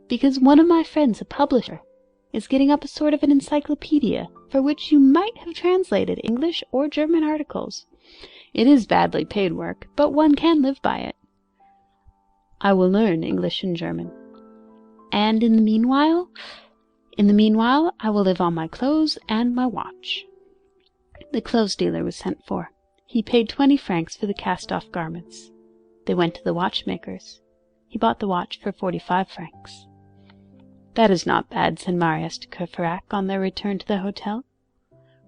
"Because one of my friends, a publisher, is getting up a sort of an encyclopedia, for which you might have translated English or German articles. It is badly paid work, but one can live by it." "I will learn English and German." "And in the meanwhile?" "In the meanwhile I will live on my clothes and my watch." The clothes dealer was sent for. He paid 20 francs for the cast-off garments. They went to the watchmaker's. He bought the watch for 45 francs. "That is not bad," said Marius to Courfeyrac on their return to the hotel.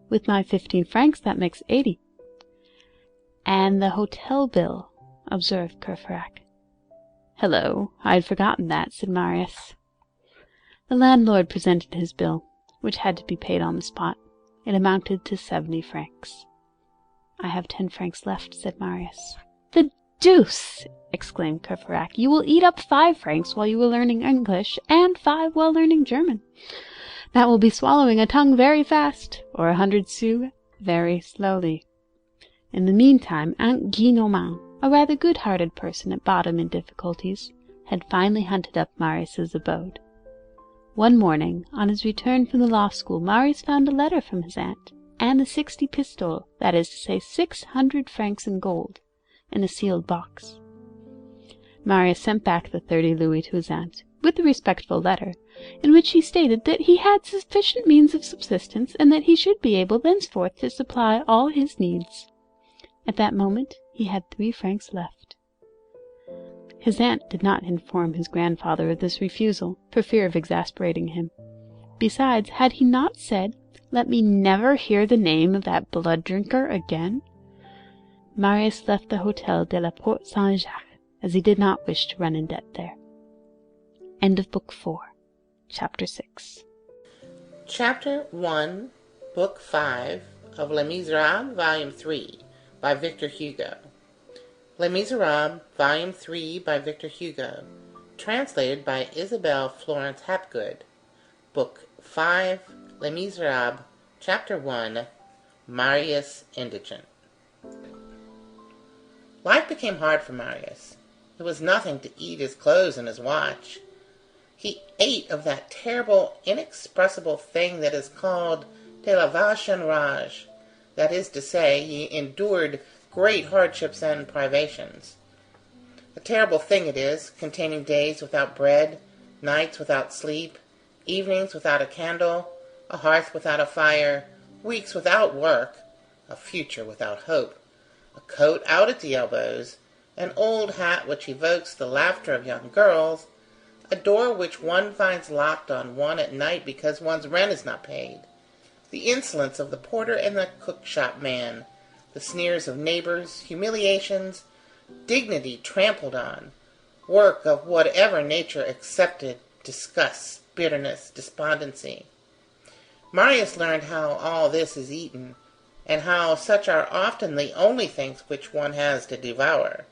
"With my 15 francs that makes 80. "And the hotel bill," observed Courfeyrac. "Hello, I had forgotten that," said Marius. The landlord presented his bill, which had to be paid on the spot. It amounted to 70 francs. "I have 10 francs left," said Marius. "The deuce!" exclaimed Courfeyrac. "You will eat up 5 francs while you are learning English, and 5 while learning German. That will be swallowing a tongue very fast, or 100 sous very slowly." In the meantime, Aunt Gillenormand, a rather good-hearted person at bottom in difficulties, had finally hunted up Marius's abode. One morning, on his return from the law school, Marius found a letter from his aunt, and the 60 pistoles, that is to say 600 francs in gold, in a sealed box. Marius sent back the 30 louis to his aunt, with a respectful letter, in which he stated that he had sufficient means of subsistence, and that he should be able thenceforth to supply all his needs. At that moment he had 3 francs left. His aunt did not inform his grandfather of this refusal, for fear of exasperating him. Besides, had he not said, "Let me never hear the name of that blood-drinker again"? Marius left the Hotel de la Porte Saint-Jacques, as he did not wish to run in debt there. End of Book 4. Chapter 6. Chapter 1, Book 5 of Les Misérables, Volume 3, by Victor Hugo. Les Misérables, Volume 3, by Victor Hugo, translated by Isabel Florence Hapgood. Book 5, Les Misérables, Chapter 1, Marius Indigent. Life became hard for Marius. It was nothing to eat his clothes and his watch. He ate of that terrible, inexpressible thing that is called de la vache en rage. That is to say, he endured great hardships and privations. A terrible thing it is, containing days without bread, nights without sleep, evenings without a candle, a hearth without a fire, weeks without work, a future without hope, a coat out at the elbows, an old hat which evokes the laughter of young girls, a door which one finds locked on one at night because one's rent is not paid, the insolence of the porter and the cook-shop man, the sneers of neighbors, humiliations, dignity trampled on, work of whatever nature accepted, disgust, bitterness, despondency. Marius learned how all this is eaten, and how such are often the only things which one has to devour.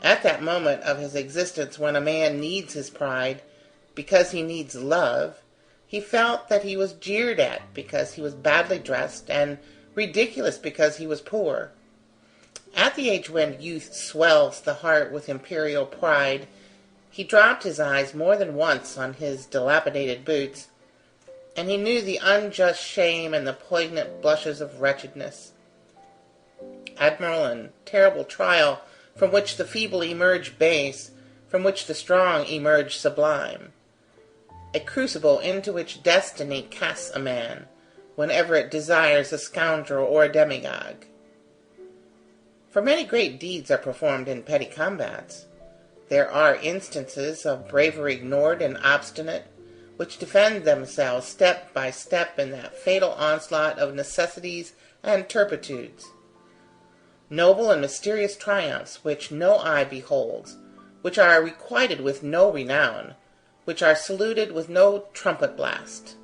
At that moment of his existence when a man needs his pride because he needs love, he felt that he was jeered at because he was badly dressed, and ridiculous because he was poor. At the age when youth swells the heart with imperial pride, he dropped his eyes more than once on his dilapidated boots, and he knew the unjust shame and the poignant blushes of wretchedness. Admirable and terrible trial, from which the feeble emerge base, from which the strong emerge sublime. A crucible into which destiny casts a man, whenever it desires a scoundrel or a demagogue. For many great deeds are performed in petty combats. There are instances of bravery ignored and obstinate, which defend themselves step by step in that fatal onslaught of necessities and turpitudes. Noble and mysterious triumphs which no eye beholds, which are requited with no renown, which are saluted with no trumpet blast.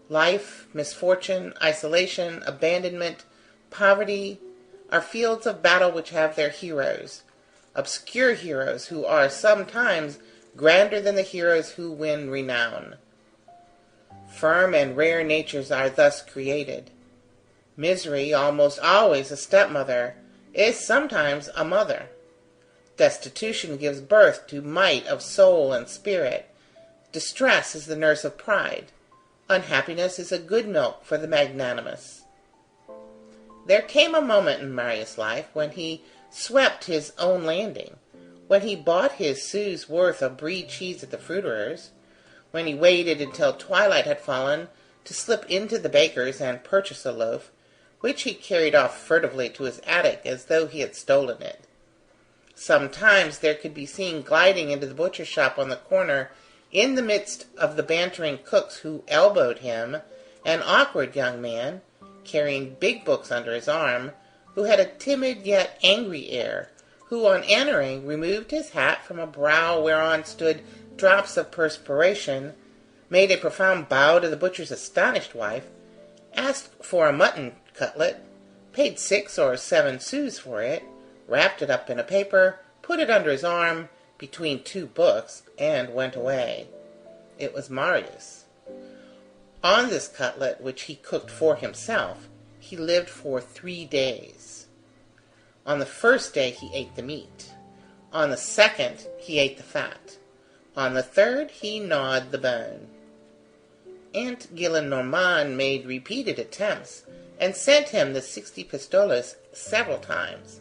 Life, misfortune, isolation, abandonment, poverty, are fields of battle which have their heroes, obscure heroes who are sometimes grander than the heroes who win renown. Firm and rare natures are thus created. Misery, almost always a stepmother, is sometimes a mother. Destitution gives birth to might of soul and spirit. Distress is the nurse of pride. Unhappiness is a good milk for the magnanimous. There came a moment in Marius' life when he swept his own landing, when he bought his sou's worth of brie cheese at the fruiterer's, when he waited until twilight had fallen to slip into the baker's and purchase a loaf, which he carried off furtively to his attic as though he had stolen it. Sometimes there could be seen gliding into the butcher's shop on the corner, in the midst of the bantering cooks who elbowed him, an awkward young man, carrying big books under his arm, who had a timid yet angry air, who on entering removed his hat from a brow whereon stood drops of perspiration, made a profound bow to the butcher's astonished wife, asked for a mutton cutlet, paid 6 or 7 sous for it, wrapped it up in a paper, put it under his arm between 2 books, and went away. It was Marius. On this cutlet, which he cooked for himself, he lived for 3 days. On the first day he ate the meat. On the second he ate the fat. On the third he gnawed the bone. Aunt Gillenormand made repeated attempts, and sent him the 60 pistoles several times.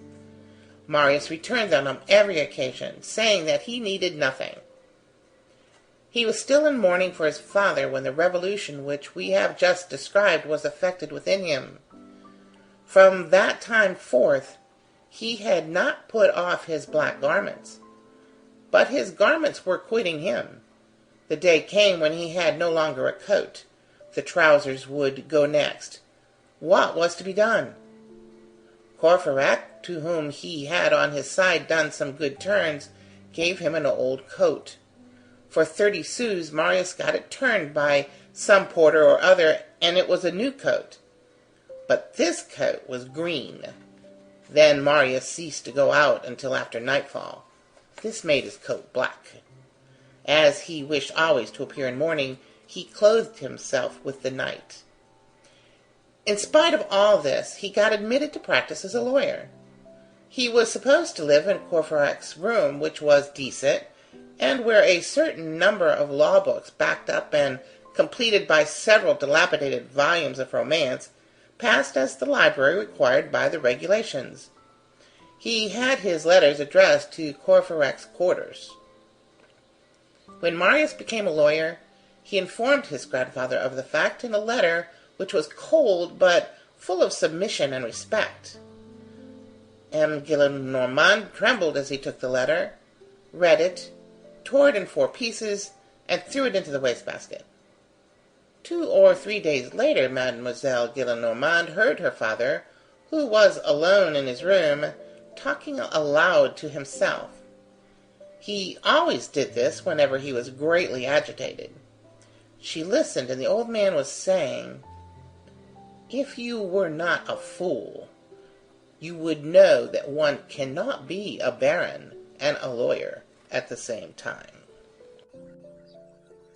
Marius returned them on every occasion, saying that he needed nothing. He was still in mourning for his father when the revolution which we have just described was effected within him. From that time forth he had not put off his black garments, but his garments were quitting him. The day came when he had no longer a coat. The trousers would go next. What was to be done? Courfeyrac, to whom he had on his side done some good turns, gave him an old coat. For 30 sous Marius got it turned by some porter or other, and it was a new coat. But this coat was green. Then Marius ceased to go out until after nightfall. This made his coat black. As he wished always to appear in mourning, he clothed himself with the night. In spite of all this, he got admitted to practice as a lawyer. He was supposed to live in Courfeyrac's room, which was decent, and where a certain number of law books, backed up and completed by several dilapidated volumes of romance, passed as the library required by the regulations. He had his letters addressed to Courfeyrac's quarters. When Marius became a lawyer, he informed his grandfather of the fact in a letter which was cold but full of submission and respect. M. Gillenormand trembled as he took the letter, read it, tore it in 4 pieces, and threw it into the wastebasket. 2 or 3 days later, Mademoiselle Gillenormand heard her father, who was alone in his room, talking aloud to himself. He always did this whenever he was greatly agitated. She listened, and the old man was saying, "If you were not a fool, you would know that one cannot be a baron and a lawyer at the same time."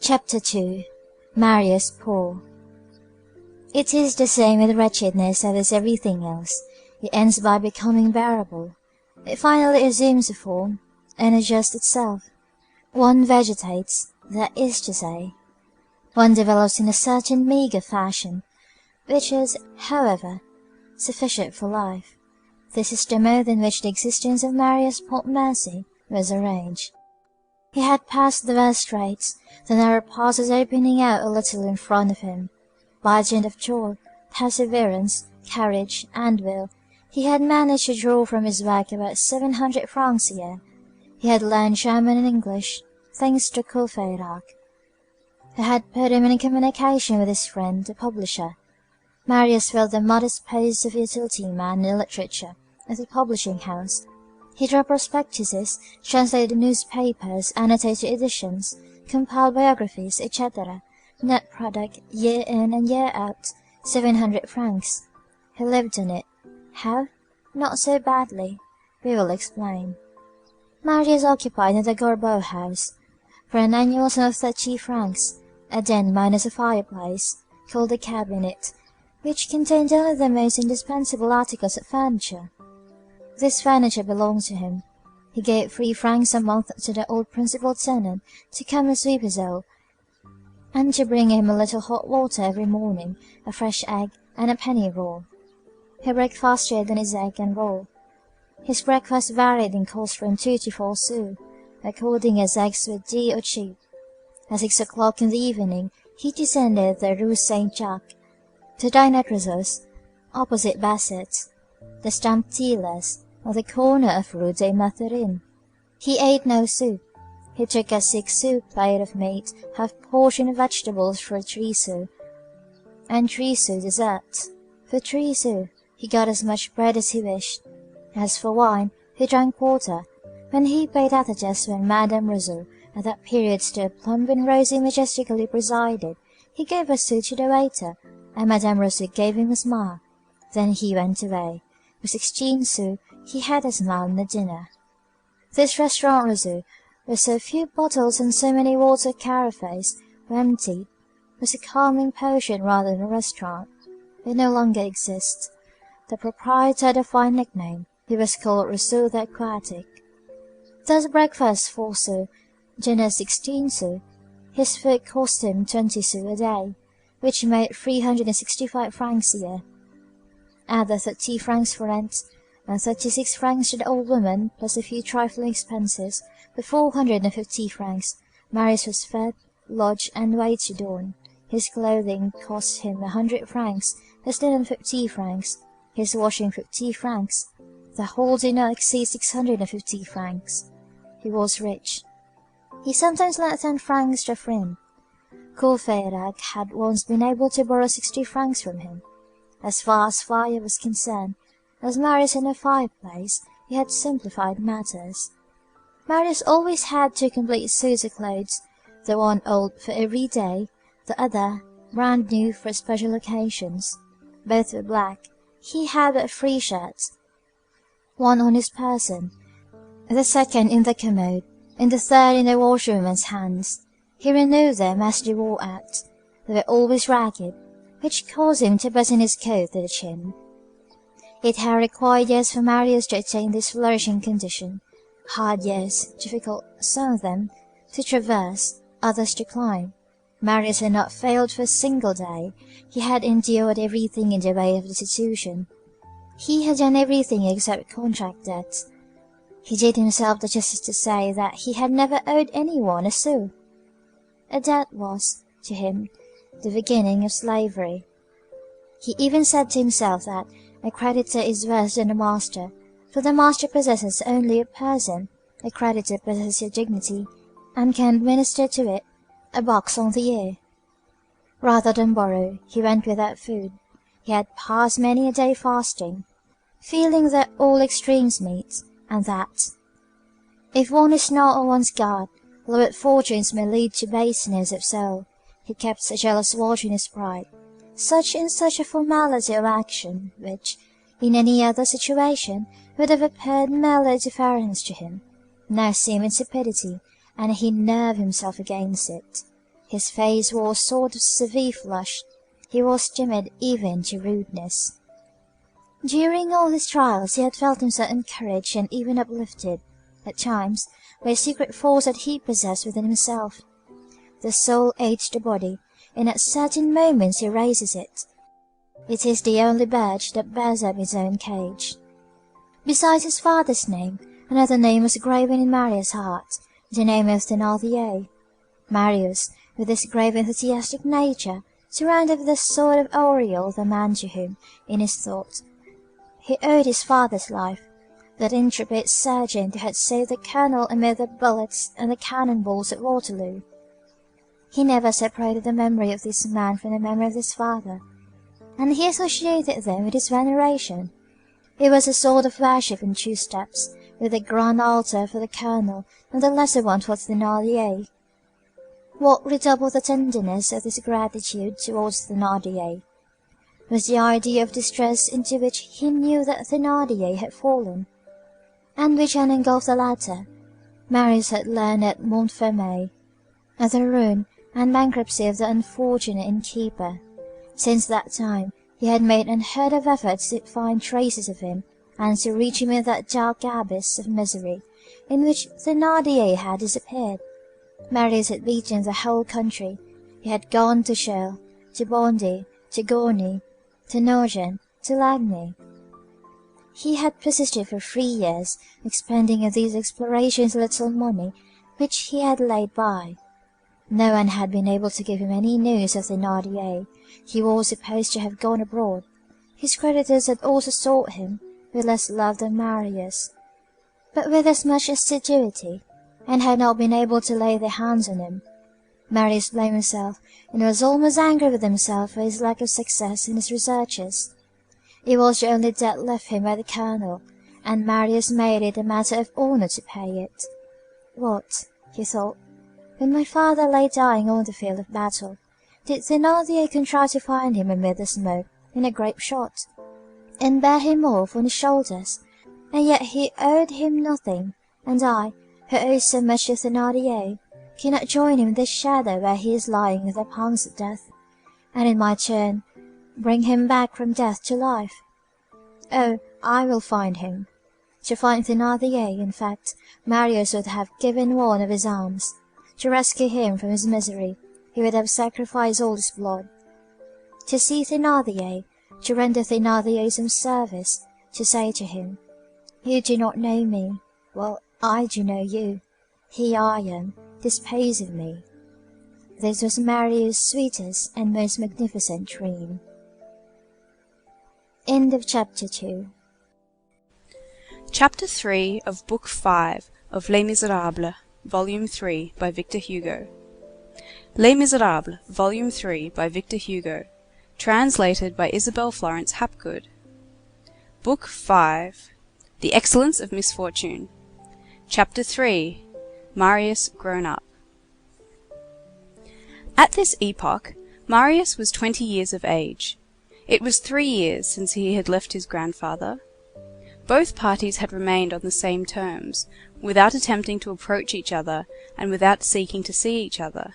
Chapter 2. Marius Poor. It is the same with wretchedness as with everything else. It ends by becoming bearable. It finally assumes a form, and adjusts itself. One vegetates, that is to say, one develops in a certain meagre fashion, which is, however, sufficient for life. This is the mode in which the existence of Marius Pontmercy was arranged. He had passed the worst straits, the narrow pass was opening out a little in front of him. By dint of toil, perseverance, courage, and will, he had managed to draw from his work about 700 francs a year. He had learned German and English, thanks to Courfeyrac, who had put him in communication with his friend, the publisher. Marius filled the modest post of utility man in literature at the publishing house. He drew prospectuses, translated newspapers, annotated editions, compiled biographies, etc. Net product, year in and year out, 700 francs. He lived on it. How? Not so badly. We will explain. Marius occupied in the Gorbeau house, for an annual sum of 30 francs, a den minus a fireplace, called the cabinet, which contained only the most indispensable articles of furniture. This furniture belonged to him. He gave 3 francs a month to the old principal tenant to come and sweep his hole, and to bring him a little hot water every morning, a fresh egg, and a penny roll. He breakfasted on his egg and roll. His breakfast varied in cost from 2 to 4 sous, according as eggs were dear or cheap. At 6 o'clock in the evening he descended the Rue Saint-Jacques, to dine at Rousseau's, opposite Basset, the stamp dealer's, on the corner of Rue des Mathurins. He ate no soup. He took a 6 sous plate of meat, half portion of vegetables for 3 sous, and 3 sous dessert. For 3 sous he got as much bread as he wished. As for wine, he drank water. When he paid at the desk when Madame Rousseau, at that period still plump and rosy, majestically presided, he gave a sou to the waiter, and Madame Rousseau gave him a smile. Then he went away. For 16 sous he had a smile and a dinner. This restaurant Rousseau, where so few bottles and so many water carafes were emptied, was a calming potion rather than a restaurant. It no longer exists. The proprietor had a fine nickname. He was called Rousseau the Aquatic. Thus breakfast 4 sous, dinner 16 sous. His food cost him 20 sous a day, which made 365 francs a year. Add the 30 francs for rent, and 36 francs to the old woman, plus a few trifling expenses. For 450 francs, Marius was fed, lodged, and waited on. His clothing cost him 100 francs, his linen 50 francs, his washing 50 francs. The whole did not exceed 650 francs. He was rich. He sometimes lent 10 francs to a friend. Courfeyrac had once been able to borrow 60 francs from him. As far as fire was concerned, as Marius had no fireplace, he had simplified matters. Marius always had 2 complete suits of clothes, the one old for every day, the other brand new for special occasions. Both were black. He had but 3 shirts, one on his person, the second in the commode, and the third in the washwoman's hands. He renewed them as they wore out. They were always ragged, which caused him to button his coat to the chin. It had required years for Marius to attain this flourishing condition. Hard years, difficult, some of them, to traverse, others to climb. Marius had not failed for a single day. He had endured everything in the way of destitution. He had done everything except contract debts. He did himself the justice to say that he had never owed any one a sou. A debt was, to him, the beginning of slavery. He even said to himself that a creditor is worse than a master, for the master possesses only a person, a creditor possesses your dignity, and can administer to it a box on the ear. Rather than borrow, he went without food. He had passed many a day fasting, feeling that all extremes meet, and that, if one is not on one's guard, lowered fortunes may lead to baseness of soul. he kept a jealous watch on his pride. Such and such a formality of action, which, in any other situation, would have appeared merely deference to him, now seemed insipidity, and he nerved himself against it. His face wore a sort of severe flush. He was timid even to rudeness. During all these trials he had felt himself encouraged and even uplifted, at times, by a secret force that he possessed within himself. The soul aids the body, and at certain moments he raises it. It is the only bird that bears up its own cage. Besides his father's name, another name was graven in Marius' heart, the name of Thénardier. Marius, with his grave enthusiastic nature, surrounded with a sort of aureole the man to whom, in his thought, he owed his father's life, that intrepid sergeant who had saved the colonel amid the bullets and the cannon balls at Waterloo. He never separated the memory of this man from the memory of his father, and he associated them with his veneration. It was a sort of worship in two steps, with a grand altar for the colonel and the lesser one for Thénardier. What redoubled the tenderness of this gratitude towards Thénardier was the idea of distress into which he knew that Thénardier had fallen, and which had engulfed the latter. Marius had learned at Montfermeil of the ruin and bankruptcy of the unfortunate innkeeper. Since that time he had made unheard of efforts to find traces of him, and to reach him in that dark abyss of misery in which Thénardier had disappeared. Marius had beaten the whole country. He had gone to Chelles, to Bondy, to Gournay, to Nogent, to Lagny. He had persisted for 3 years, expending in these explorations little money which he had laid by. No one had been able to give him any news of Thénardier. He was supposed to have gone abroad. His creditors had also sought him, with less love than Marius, but with as much assiduity, and had not been able to lay their hands on him. Marius blamed himself, and was almost angry with himself for his lack of success in his researches. It was the only debt left him by the colonel, and Marius made it a matter of honour to pay it. What, he thought, when my father lay dying on the field of battle, did Thénardier contrive to find him amid the smoke in a grape shot, and bear him off on his shoulders? And yet he owed him nothing, and I, who owe so much to Thénardier, cannot join him in this shadow where he is lying with the pangs of death, and in my turn bring him back from death to life. Oh, I will find him. To find Thénardier, in fact, Marius would have given one of his arms. To rescue him from his misery, he would have sacrificed all his blood. To see Thénardier, to render Thénardier some service, to say to him, "You do not know me, well, I do know you. Here I am, dispose of me." This was Marius' sweetest and most magnificent dream. End of chapter 2. Chapter 3 of Book 5 of Les Misérables, Volume 3 by Victor Hugo. Les Misérables, Volume 3 by Victor Hugo. Translated by Isabel Florence Hapgood. Book 5. The Excellence of Misfortune. Chapter 3. Marius grown up. At this epoch, Marius was 20 years of age. It was 3 years since he had left his grandfather. Both parties had remained on the same terms, without attempting to approach each other, and without seeking to see each other.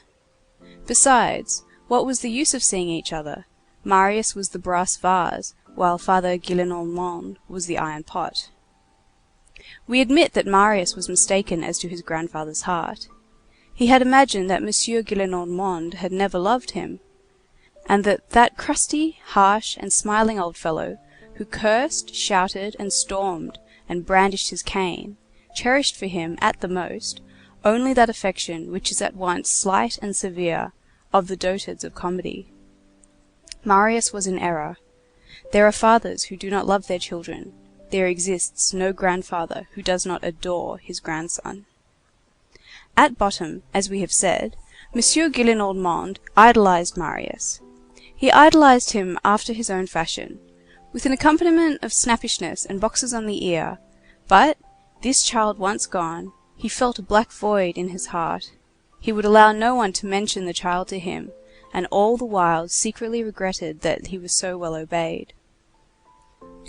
Besides, what was the use of seeing each other? Marius was the brass vase, while Father Gillenormand was the iron pot. We admit that Marius was mistaken as to his grandfather's heart. He had imagined that Monsieur Gillenormand had never loved him, and that that crusty, harsh, and smiling old fellow, who cursed, shouted, and stormed, and brandished his cane, cherished for him, at the most, only that affection which is at once slight and severe, of the dotards of comedy. Marius was in error. There are fathers who do not love their children. There exists no grandfather who does not adore his grandson. At bottom, as we have said, Monsieur Gillenormand idolized Marius. He idolized him after his own fashion, with an accompaniment of snappishness and boxes on the ear, but, this child once gone, he felt a black void in his heart. He would allow no one to mention the child to him, and all the while secretly regretted that he was so well obeyed.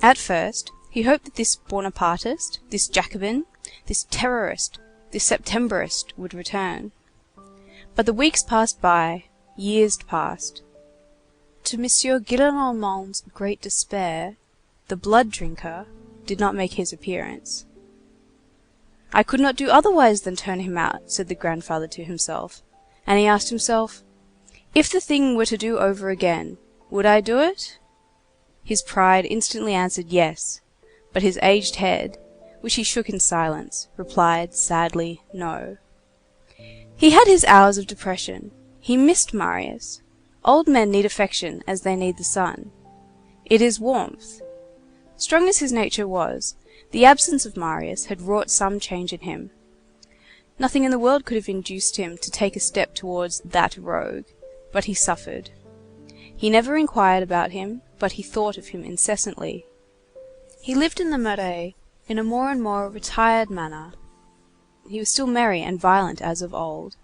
At first, he hoped that this Bonapartist, this Jacobin, this terrorist, this Septembrist would return. But the weeks passed by, years passed. To M. Gillenormand's great despair, the blood drinker did not make his appearance. "I could not do otherwise than turn him out," said the grandfather to himself, and he asked himself, "If the thing were to do over again, would I do it?" His pride instantly answered yes, but his aged head, which he shook in silence, replied sadly no. He had his hours of depression. He missed Marius. Old men need affection as they need the sun. It is warmth. Strong as his nature was, the absence of Marius had wrought some change in him. Nothing in the world could have induced him to take a step towards that rogue, but he suffered. He never inquired about him, but he thought of him incessantly. He lived in the Marais in a more and more retired manner. He was still merry and violent as of old,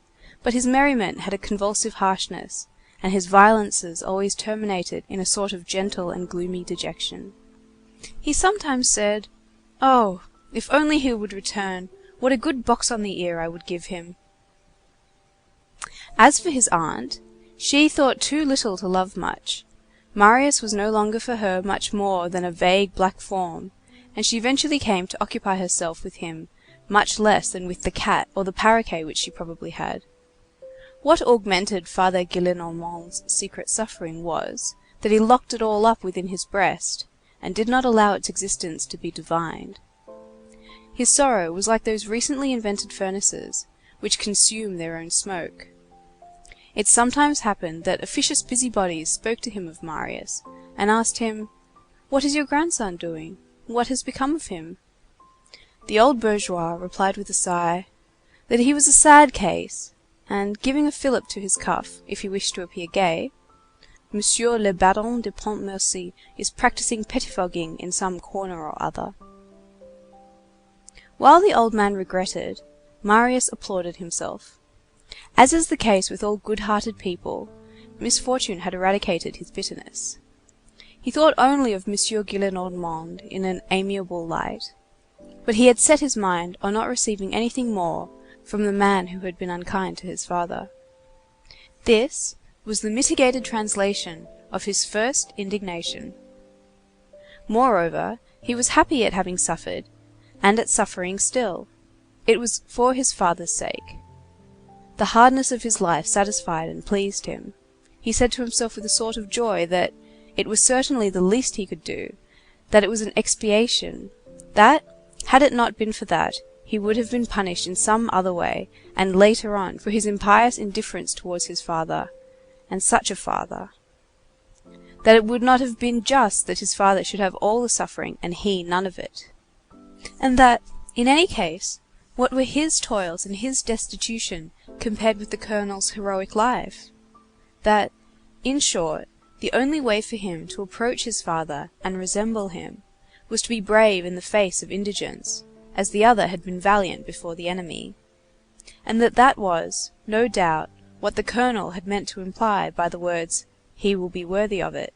but his merriment had a convulsive harshness, and his violences always terminated in a sort of gentle and gloomy dejection. He sometimes said, "Oh, if only he would return, what a good box on the ear I would give him!" As for his aunt, she thought too little to love much. Marius was no longer for her much more than a vague black form, and she eventually came to occupy herself with him much less than with the cat or the paroquet which she probably had. What augmented Father Gillenormand's secret suffering was, that he locked it all up within his breast, and did not allow its existence to be divined. His sorrow was like those recently invented furnaces, which consume their own smoke. It sometimes happened that officious busybodies spoke to him of Marius, and asked him, "What is your grandson doing? What has become of him?" The old bourgeois replied with a sigh, that he was a sad case, and giving a fillip to his cuff, if he wished to appear gay, "Monsieur le Baron de Pontmercy is practising pettifogging in some corner or other." While the old man regretted, Marius applauded himself. As is the case with all good-hearted people, misfortune had eradicated his bitterness. He thought only of M. Gillenormand in an amiable light, but he had set his mind on not receiving anything more from the man who had been unkind to his father. This was the mitigated translation of his first indignation. Moreover, he was happy at having suffered, and at suffering still. It was for his father's sake. The hardness of his life satisfied and pleased him. He said to himself with a sort of joy that it was certainly the least he could do, that it was an expiation, that, had it not been for that, he would have been punished in some other way, and later on, for his impious indifference towards his father, and such a father. That it would not have been just that his father should have all the suffering and he none of it. And that, in any case, what were his toils and his destitution compared with the colonel's heroic life? That, in short, the only way for him to approach his father and resemble him was to be brave in the face of indigence, as the other had been valiant before the enemy. And that was, no doubt, what the colonel had meant to imply by the words, "He will be worthy of it,"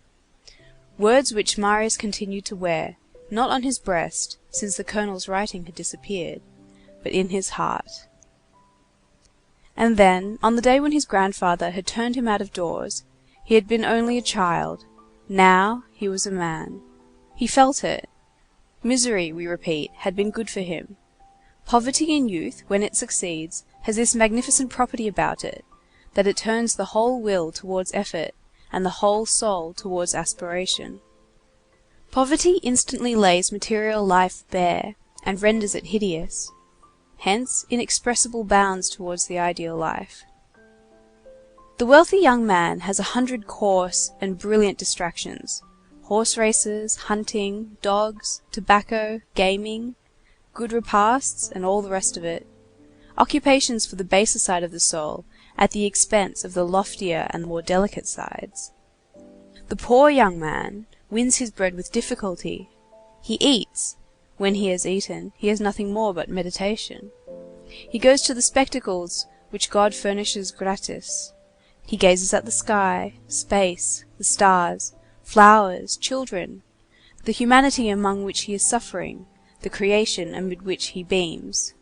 words which Marius continued to wear, not on his breast, since the colonel's writing had disappeared, but in his heart. And then, on the day when his grandfather had turned him out of doors, he had been only a child, now he was a man. He felt it. Misery, we repeat, had been good for him. Poverty in youth, when it succeeds, has this magnificent property about it, that it turns the whole will towards effort, and the whole soul towards aspiration. Poverty instantly lays material life bare, and renders it hideous. Hence, inexpressible bounds towards the ideal life. The wealthy young man has 100 coarse and brilliant distractions, horse races, hunting, dogs, tobacco, gaming, good repasts, and all the rest of it, occupations for the baser side of the soul, at the expense of the loftier and more delicate sides. The poor young man wins his bread with difficulty. He eats. When he has eaten, he has nothing more but meditation. He goes to the spectacles which God furnishes gratis. He gazes at the sky, space, the stars, flowers, children, the humanity among which he is suffering, the creation amid which he beams.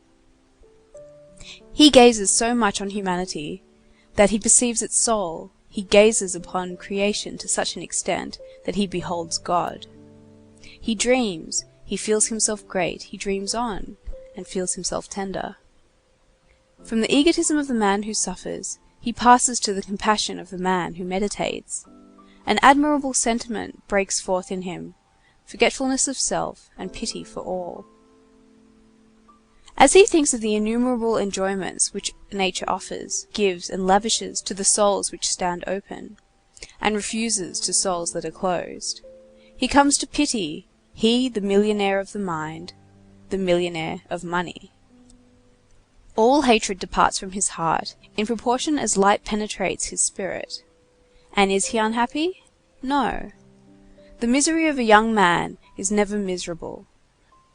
He gazes so much on humanity that he perceives its soul. He gazes upon creation to such an extent that he beholds God. He dreams, he feels himself great, he dreams on, and feels himself tender. From the egotism of the man who suffers, he passes to the compassion of the man who meditates. An admirable sentiment breaks forth in him, forgetfulness of self and pity for all. As he thinks of the innumerable enjoyments which nature offers, gives, and lavishes to the souls which stand open, and refuses to souls that are closed, he comes to pity, he, the millionaire of the mind, the millionaire of money. All hatred departs from his heart in proportion as light penetrates his spirit. And is he unhappy? No. The misery of a young man is never miserable.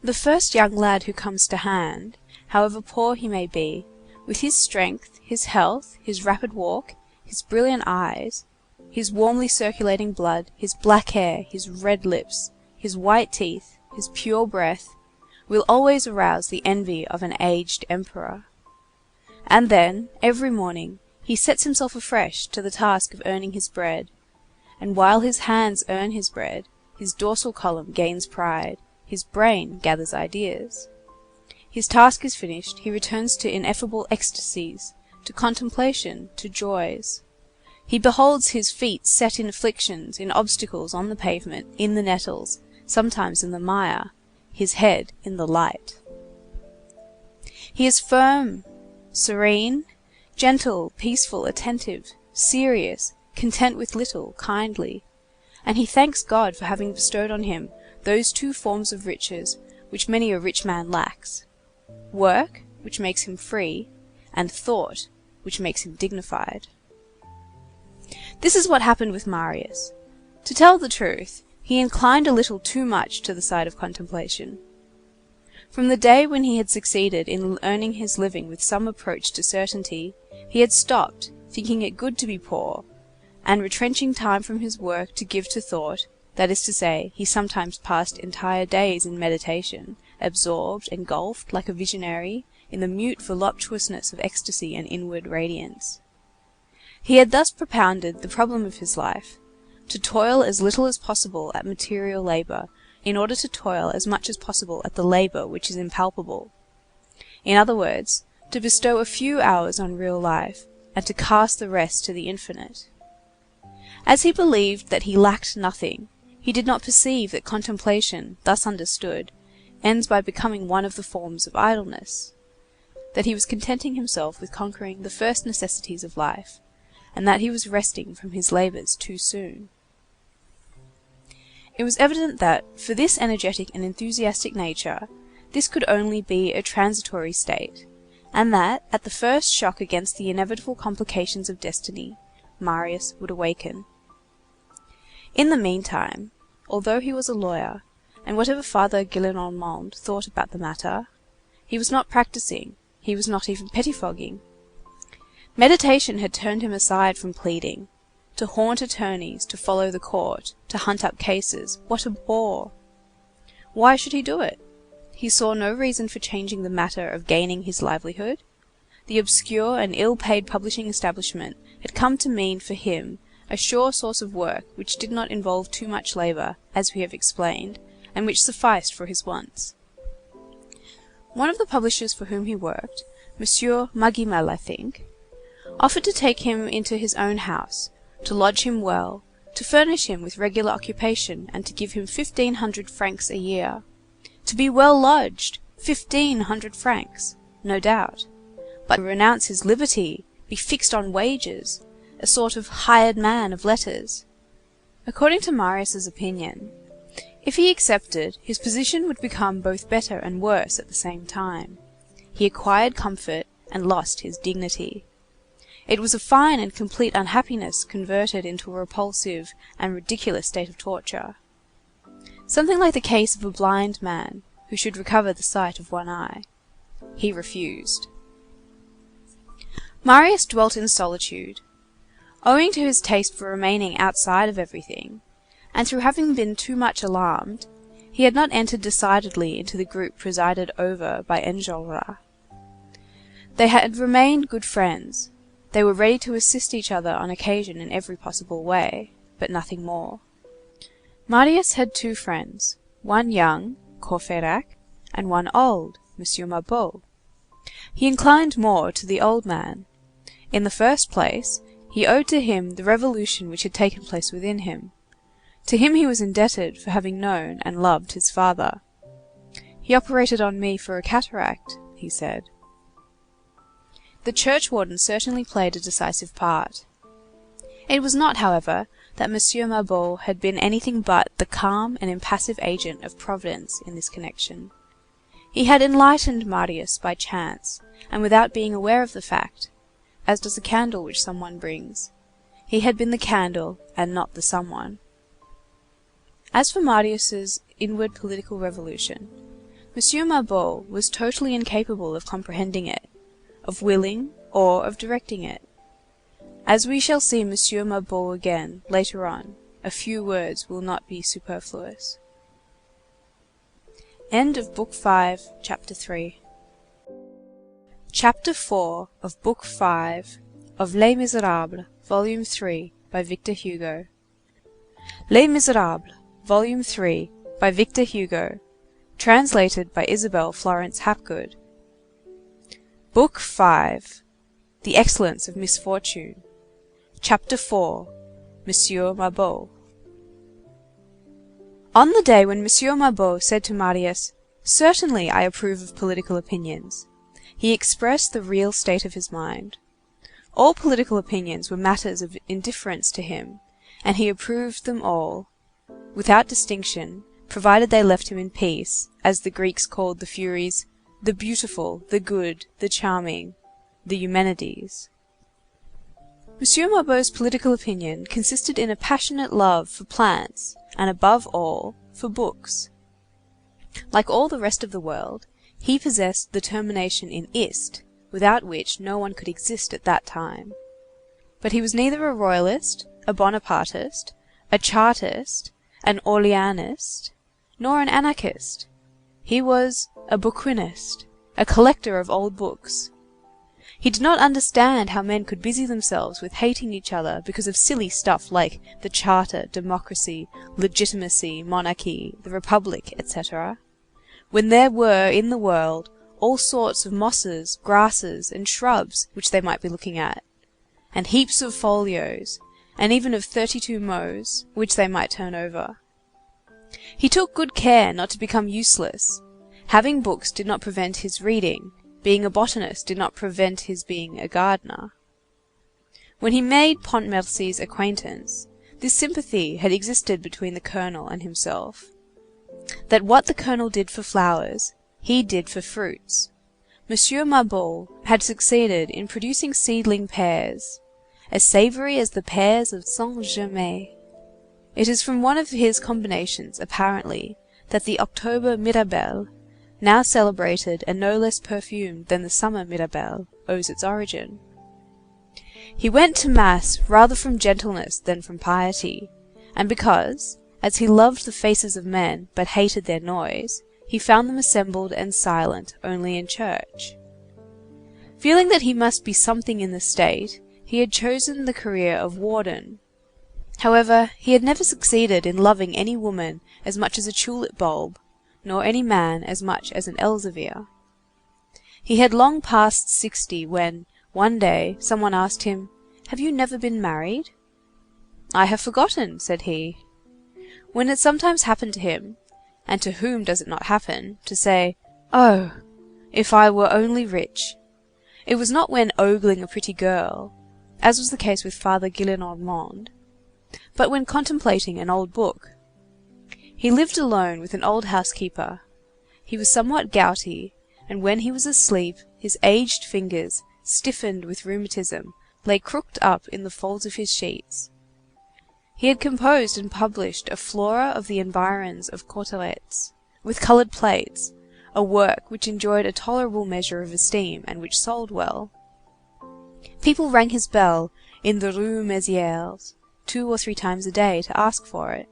The first young lad who comes to hand, however poor he may be, with his strength, his health, his rapid walk, his brilliant eyes, his warmly circulating blood, his black hair, his red lips, his white teeth, his pure breath, will always arouse the envy of an aged emperor. And then, every morning, he sets himself afresh to the task of earning his bread, and while his hands earn his bread, his dorsal column gains pride, his brain gathers ideas. His task is finished, he returns to ineffable ecstasies, to contemplation, to joys. He beholds his feet set in afflictions, in obstacles on the pavement, in the nettles, sometimes in the mire, his head in the light. He is firm, serene, gentle, peaceful, attentive, serious, content with little, kindly, and he thanks God for having bestowed on him those two forms of riches which many a rich man lacks: work, which makes him free, and thought, which makes him dignified. This is what happened with Marius. To tell the truth, he inclined a little too much to the side of contemplation. From the day when he had succeeded in earning his living with some approach to certainty, he had stopped, thinking it good to be poor, and retrenching time from his work to give to thought, that is to say, he sometimes passed entire days in meditation, absorbed, engulfed, like a visionary, in the mute voluptuousness of ecstasy and inward radiance. He had thus propounded the problem of his life, to toil as little as possible at material labour, in order to toil as much as possible at the labour which is impalpable. In other words, to bestow a few hours on real life, and to cast the rest to the infinite. As he believed that he lacked nothing, he did not perceive that contemplation, thus understood, ends by becoming one of the forms of idleness, that he was contenting himself with conquering the first necessities of life, and that he was resting from his labours too soon. It was evident that, for this energetic and enthusiastic nature, this could only be a transitory state, and that, at the first shock against the inevitable complications of destiny, Marius would awaken. In the meantime, although he was a lawyer, and whatever Father Gillenormand thought about the matter, he was not practising, he was not even pettifogging. Meditation had turned him aside from pleading. To haunt attorneys, to follow the court, to hunt up cases, what a bore! Why should he do it? He saw no reason for changing the matter of gaining his livelihood. The obscure and ill-paid publishing establishment had come to mean for him a sure source of work which did not involve too much labour, as we have explained, and which sufficed for his wants. One of the publishers for whom he worked, Monsieur Magimel, I think, offered to take him into his own house, to lodge him well, to furnish him with regular occupation, and to give him 1,500 francs a year. To be well lodged! 1,500 francs! No doubt. But renounce his liberty, be fixed on wages, a sort of hired man of letters. According to Marius's opinion, if he accepted, his position would become both better and worse at the same time. He acquired comfort and lost his dignity. It was a fine and complete unhappiness converted into a repulsive and ridiculous state of torture. Something like the case of a blind man who should recover the sight of one eye. He refused. Marius dwelt in solitude. Owing to his taste for remaining outside of everything, and through having been too much alarmed, he had not entered decidedly into the group presided over by Enjolras. They had remained good friends, they were ready to assist each other on occasion in every possible way, but nothing more. Marius had two friends, one young, Courfeyrac, and one old, Monsieur Mabeuf. He inclined more to the old man. In the first place, he owed to him the revolution which had taken place within him. To him he was indebted for having known and loved his father. He operated on me for a cataract, he said. The churchwarden certainly played a decisive part. It was not, however, that Monsieur Mabeuf had been anything but the calm and impassive agent of Providence in this connection. He had enlightened Marius by chance, and without being aware of the fact, as does a candle which someone brings. He had been the candle, and not the someone. As for Marius's inward political revolution, Monsieur Mabeuf was totally incapable of comprehending it, of willing or of directing it. As we shall see Monsieur Mabeuf again later on, a few words will not be superfluous. End of Book 5, Chapter 3. Chapter 4 of Book 5 of Les Misérables, Volume 3, by Victor Hugo. Les Misérables, Volume 3, by Victor Hugo, translated by Isabel Florence Hapgood. Book 5, The Excellence of Misfortune. Chapter 4, Monsieur Mabeuf. On the day when Monsieur Mabeuf said to Marius, "Certainly I approve of political opinions," he expressed the real state of his mind. All political opinions were matters of indifference to him, and he approved them all, without distinction, provided they left him in peace, as the Greeks called the Furies, the beautiful, the good, the charming, the Eumenides. Monsieur Mabeuf's political opinion consisted in a passionate love for plants, and above all, for books. Like all the rest of the world, he possessed the termination in "ist," without which no one could exist at that time. But he was neither a royalist, a Bonapartist, a Chartist, an Orleanist, nor an anarchist. He was a bouquinist, a collector of old books. He did not understand how men could busy themselves with hating each other because of silly stuff like the Charter, democracy, legitimacy, monarchy, the Republic, etc., when there were in the world all sorts of mosses, grasses, and shrubs which they might be looking at, and heaps of folios, and even of 32 mots, which they might turn over. He took good care not to become useless. Having books did not prevent his reading, being a botanist did not prevent his being a gardener. When he made Pontmercy's acquaintance, this sympathy had existed between the colonel and himself, that what the colonel did for flowers, he did for fruits. Monsieur Mabeuf had succeeded in producing seedling pears, as savoury as the pears of Saint-Germain. It is from one of his combinations, apparently, that the October Mirabelle, now celebrated and no less perfumed than the summer Mirabelle, owes its origin. He went to mass rather from gentleness than from piety, and because, as he loved the faces of men but hated their noise, he found them assembled and silent only in church. Feeling that he must be something in the state, he had chosen the career of warden. However, he had never succeeded in loving any woman as much as a tulip bulb, nor any man as much as an Elzevir. He had long passed 60 when, one day, some one asked him, "Have you never been married?" "I have forgotten," said he. When it sometimes happened to him, and to whom does it not happen, to say, "Oh, if I were only rich," it was not when ogling a pretty girl, as was the case with Father Gillenormand, but when contemplating an old book. He lived alone with an old housekeeper. He was somewhat gouty, and when he was asleep, his aged fingers, stiffened with rheumatism, lay crooked up in the folds of his sheets. He had composed and published a Flora of the Environs of Cauteretz, with coloured plates, a work which enjoyed a tolerable measure of esteem and which sold well. People rang his bell in the Rue Mésières 2 or 3 times a day to ask for it.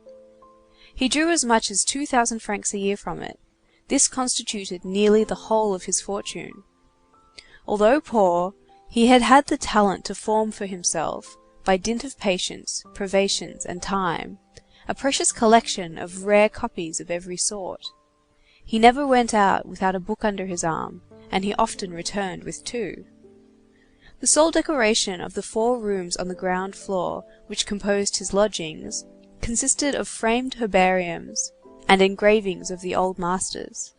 He drew as much as 2,000 francs a year from it. This constituted nearly the whole of his fortune. Although poor, he had had the talent to form for himself, by dint of patience, privations, and time, a precious collection of rare copies of every sort. He never went out without a book under his arm, and he often returned with 2. The sole decoration of the 4 rooms on the ground floor which composed his lodgings consisted of framed herbariums and engravings of the old masters.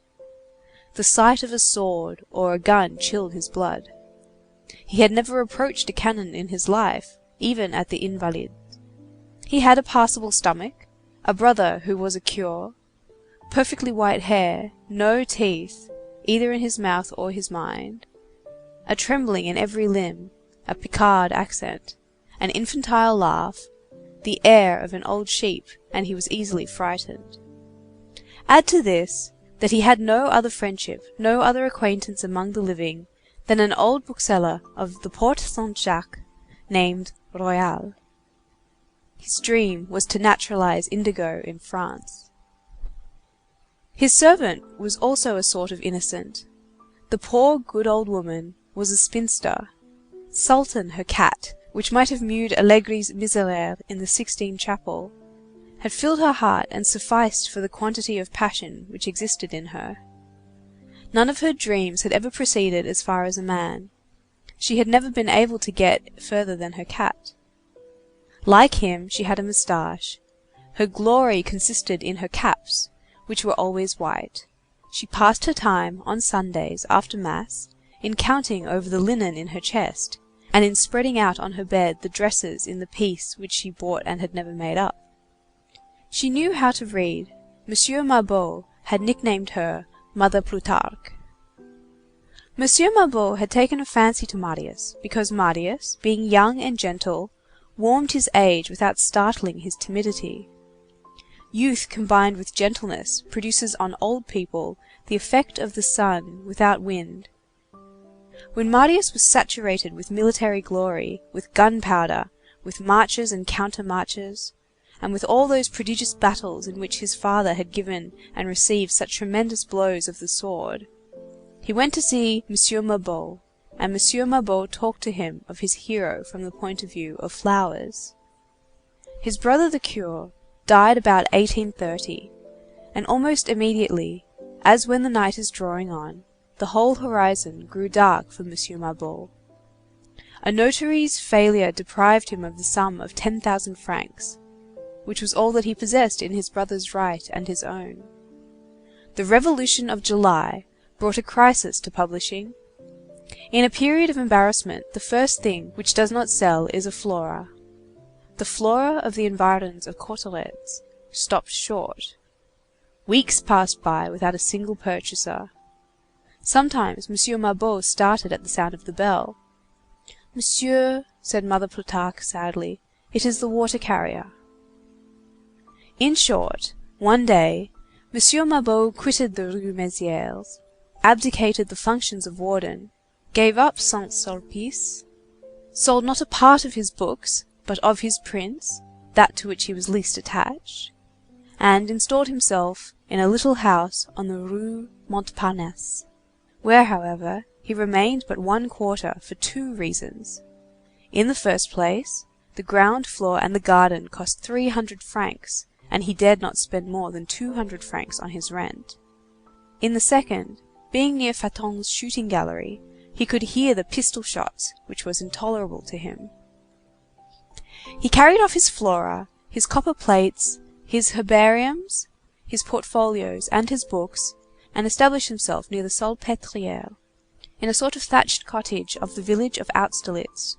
The sight of a sword or a gun chilled his blood. He had never approached a cannon in his life, even at the Invalides. He had a passable stomach, a brother who was a curé, perfectly white hair, no teeth, either in his mouth or his mind, a trembling in every limb, a Picard accent, an infantile laugh, the air of an old sheep, and he was easily frightened. Add to this, that he had no other friendship, no other acquaintance among the living, than an old bookseller of the Porte Saint-Jacques, named Royal. His dream was to naturalize indigo in France. His servant was also a sort of innocent. The poor good old woman was a spinster. Sultan, her cat, which might have mewed Allegri's Misérables in the Sixtine Chapel, had filled her heart and sufficed for the quantity of passion which existed in her. None of her dreams had ever proceeded as far as a man. She had never been able to get further than her cat. Like him, she had a moustache. Her glory consisted in her caps, which were always white. She passed her time, on Sundays, after Mass, in counting over the linen in her chest, and in spreading out on her bed the dresses in the piece which she bought and had never made up. She knew how to read. Monsieur Mabeuf had nicknamed her Mother Plutarque. Monsieur Mabeuf had taken a fancy to Marius, because Marius, being young and gentle, warmed his age without startling his timidity. Youth combined with gentleness produces on old people the effect of the sun without wind. When Marius was saturated with military glory, with gunpowder, with marches and counter-marches, and with all those prodigious battles in which his father had given and received such tremendous blows of the sword, he went to see Monsieur Mabeuf, and Monsieur Mabeuf talked to him of his hero from the point of view of flowers. His brother the curé died about 1830, and almost immediately, as when the night is drawing on, the whole horizon grew dark for Monsieur Mabeuf. A notary's failure deprived him of the sum of 10,000 francs, which was all that he possessed in his brother's right and his own. The Revolution of July brought a crisis to publishing. In a period of embarrassment, the first thing which does not sell is a flora. The flora of the environs of Cauteretz stopped short. Weeks passed by without a single purchaser. Sometimes Monsieur Mabeuf started at the sound of the bell. "Monsieur," said Mother Plutarque sadly, "it is the water carrier." In short, one day, Monsieur Mabeuf quitted the Rue Mésières, abdicated the functions of warden, gave up Saint-Sulpice, sold not a part of his books, but of his prints, that to which he was least attached, and installed himself in a little house on the Rue Montparnasse, where, however, he remained but 1/4 for 2 reasons. In the first place, the ground floor and the garden cost 300 francs, and he dared not spend more than 200 francs on his rent. In the second, being near Faton's shooting gallery, he could hear the pistol shots, which was intolerable to him. He carried off his flora, his copper plates, his herbariums, his portfolios, and his books, and established himself near the Salpêtrière, in a sort of thatched cottage of the village of Austerlitz,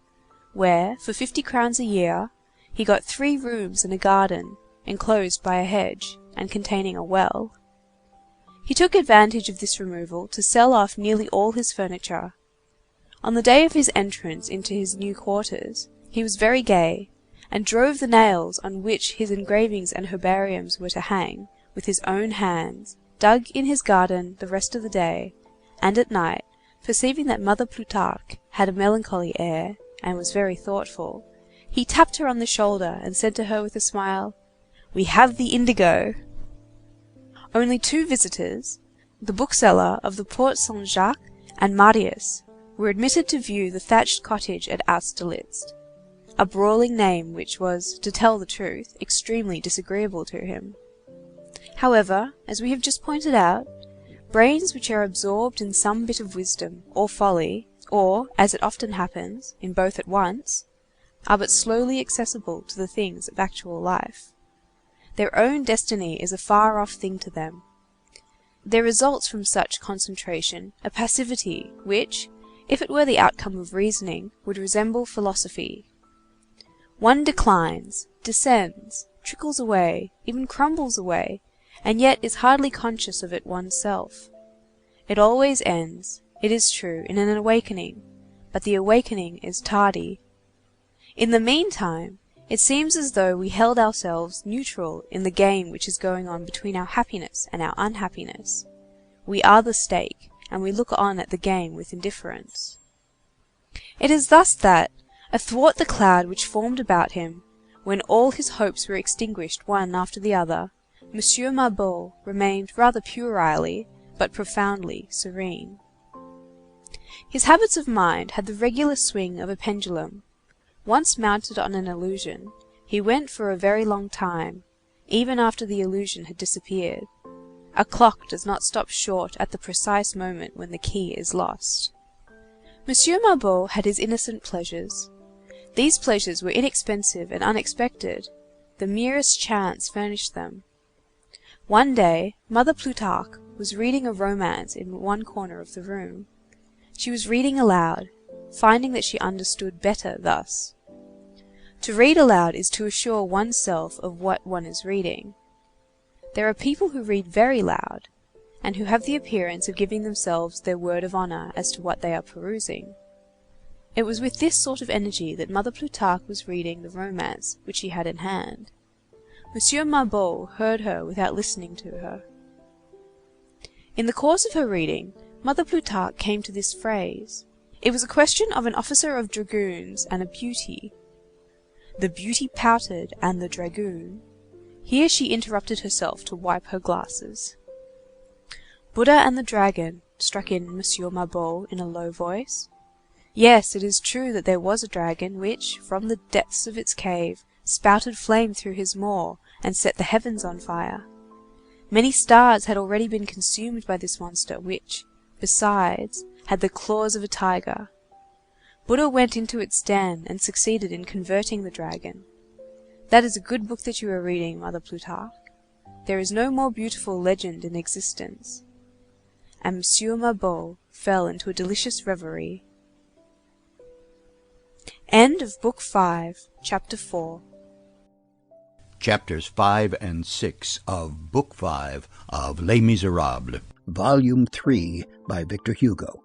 where, for 50 crowns a year, he got 3 rooms and a garden, enclosed by a hedge, and containing a well. He took advantage of this removal to sell off nearly all his furniture. On the day of his entrance into his new quarters, he was very gay, and drove the nails on which his engravings and herbariums were to hang, with his own hands, dug in his garden the rest of the day, and at night, perceiving that Mother Plutarque had a melancholy air, and was very thoughtful, He tapped her on the shoulder and said to her with a smile, "We have the indigo." Only two visitors, the bookseller of the Porte Saint-Jacques and Marius, were admitted to view the thatched cottage at Austerlitz, a brawling name which was, to tell the truth, extremely disagreeable to him. However, as we have just pointed out, brains which are absorbed in some bit of wisdom or folly, or, as it often happens, in both at once, are but slowly accessible to the things of actual life. Their own destiny is a far-off thing to them. There results from such concentration a passivity which, if it were the outcome of reasoning, would resemble philosophy. One declines, descends, trickles away, even crumbles away, and yet is hardly conscious of it oneself. It always ends, it is true, in an awakening, but the awakening is tardy. In the meantime, it seems as though we held ourselves neutral in the game which is going on between our happiness and our unhappiness. We are the stake, and we look on at the game with indifference. It is thus that, athwart the cloud which formed about him, when all his hopes were extinguished one after the other, Monsieur Mabeuf remained rather puerilely, but profoundly serene. His habits of mind had the regular swing of a pendulum. Once mounted on an illusion, he went for a very long time, even after the illusion had disappeared. A clock does not stop short at the precise moment when the key is lost. Monsieur Mabeuf had his innocent pleasures. These pleasures were inexpensive and unexpected. The merest chance furnished them. One day, Mother Plutarque was reading a romance in one corner of the room. She was reading aloud, finding that she understood better thus. To read aloud is to assure oneself of what one is reading. There are people who read very loud, and who have the appearance of giving themselves their word of honour as to what they are perusing. It was with this sort of energy that Mother Plutarque was reading the romance which she had in hand. Monsieur Mabeuf heard her without listening to her. In the course of her reading, Mother Plutarque came to this phrase. It was a question of an officer of dragoons and a beauty. The beauty pouted, and the dragoon. Here she interrupted herself to wipe her glasses. Buddha and the dragon, struck in Monsieur Mabeuf in a low voice. Yes, it is true that there was a dragon which, from the depths of its cave, spouted flame through his maw, and set the heavens on fire. Many stars had already been consumed by this monster, which, besides, had the claws of a tiger. Buddha went into its den and succeeded in converting the dragon. That is a good book that you are reading, Mother Plutarque. There is no more beautiful legend in existence. And Monsieur Mabeuf fell into a delicious reverie. End of Book 5, Chapter 4. Chapters 5 and 6 of Book 5 of Les Misérables, Volume 3 by Victor Hugo.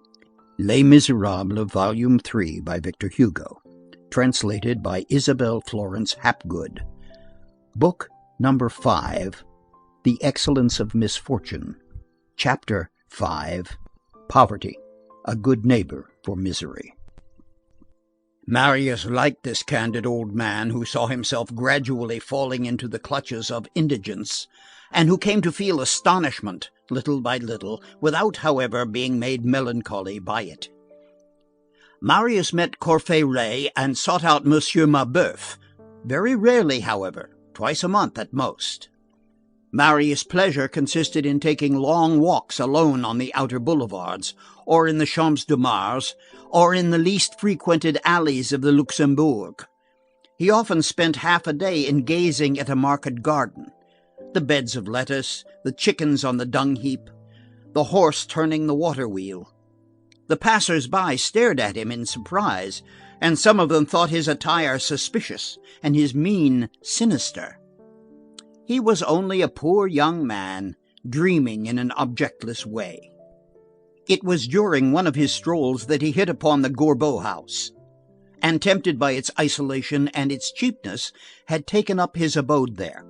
Les Misérables, Volume 3 by Victor Hugo. Translated by Isabel Florence Hapgood. Book number 5, The Excellence of Misfortune. Chapter 5, Poverty, a Good Neighbor for Misery. Marius liked this candid old man who saw himself gradually falling into the clutches of indigence, and who came to feel astonishment, little by little, without, however, being made melancholy by it. Marius met Courfeyrac and sought out Monsieur Mabeuf, very rarely, however, twice a month at most. Marius' pleasure consisted in taking long walks alone on the outer boulevards, or in the Champs de Mars, or in the least frequented alleys of the Luxembourg. He often spent half a day in gazing at a market garden, the beds of lettuce, the chickens on the dung heap, the horse turning the water wheel. The passers-by stared at him in surprise, and some of them thought his attire suspicious and his mien sinister. He was only a poor young man, dreaming in an objectless way. It was during one of his strolls that he hit upon the Gorbeau house, and tempted by its isolation and its cheapness, had taken up his abode there.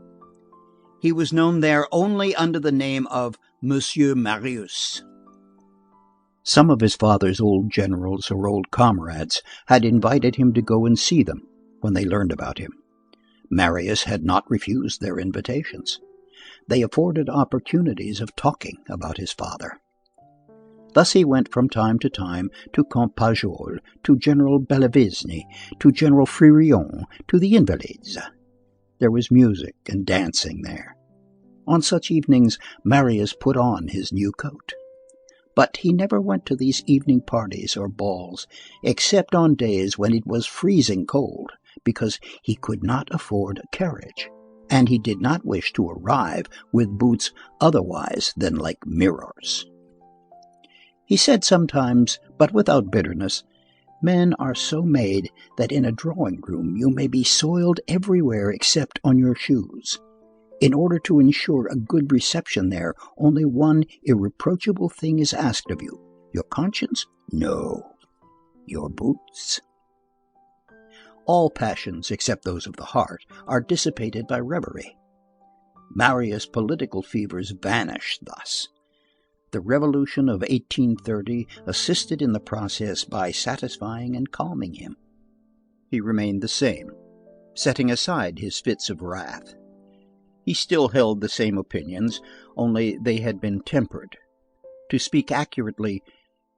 He was known there only under the name of Monsieur Marius. Some of his father's old generals or old comrades had invited him to go and see them, when they learned about him. Marius had not refused their invitations. They afforded opportunities of talking about his father. Thus he went from time to time to Comte Pajol, to General Bellavesne, to General Fririon, to the Invalides. There was music and dancing there. On such evenings Marius put on his new coat. But he never went to these evening parties or balls, except on days when it was freezing cold, because he could not afford a carriage, and he did not wish to arrive with boots otherwise than like mirrors. He said sometimes, but without bitterness, men are so made that in a drawing-room you may be soiled everywhere except on your shoes. In order to ensure a good reception there, only one irreproachable thing is asked of you. Your conscience? No. Your boots. All passions, except those of the heart, are dissipated by reverie. Marius' political fevers vanished thus. The revolution of 1830 assisted in the process by satisfying and calming him. He remained the same, setting aside his fits of wrath. He still held the same opinions, only they had been tempered. To speak accurately,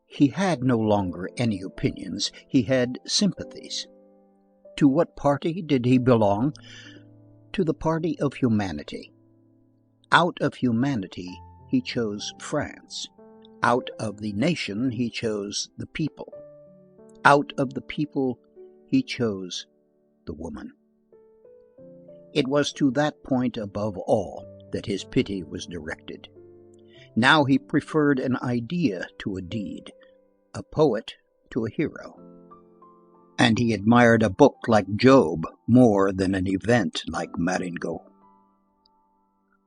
he had no longer any opinions, he had sympathies. To what party did he belong? To the party of humanity. Out of humanity he chose France. Out of the nation he chose the people. Out of the people he chose the woman. It was to that point above all that his pity was directed. Now he preferred an idea to a deed, a poet to a hero. And he admired a book like Job more than an event like Marengo.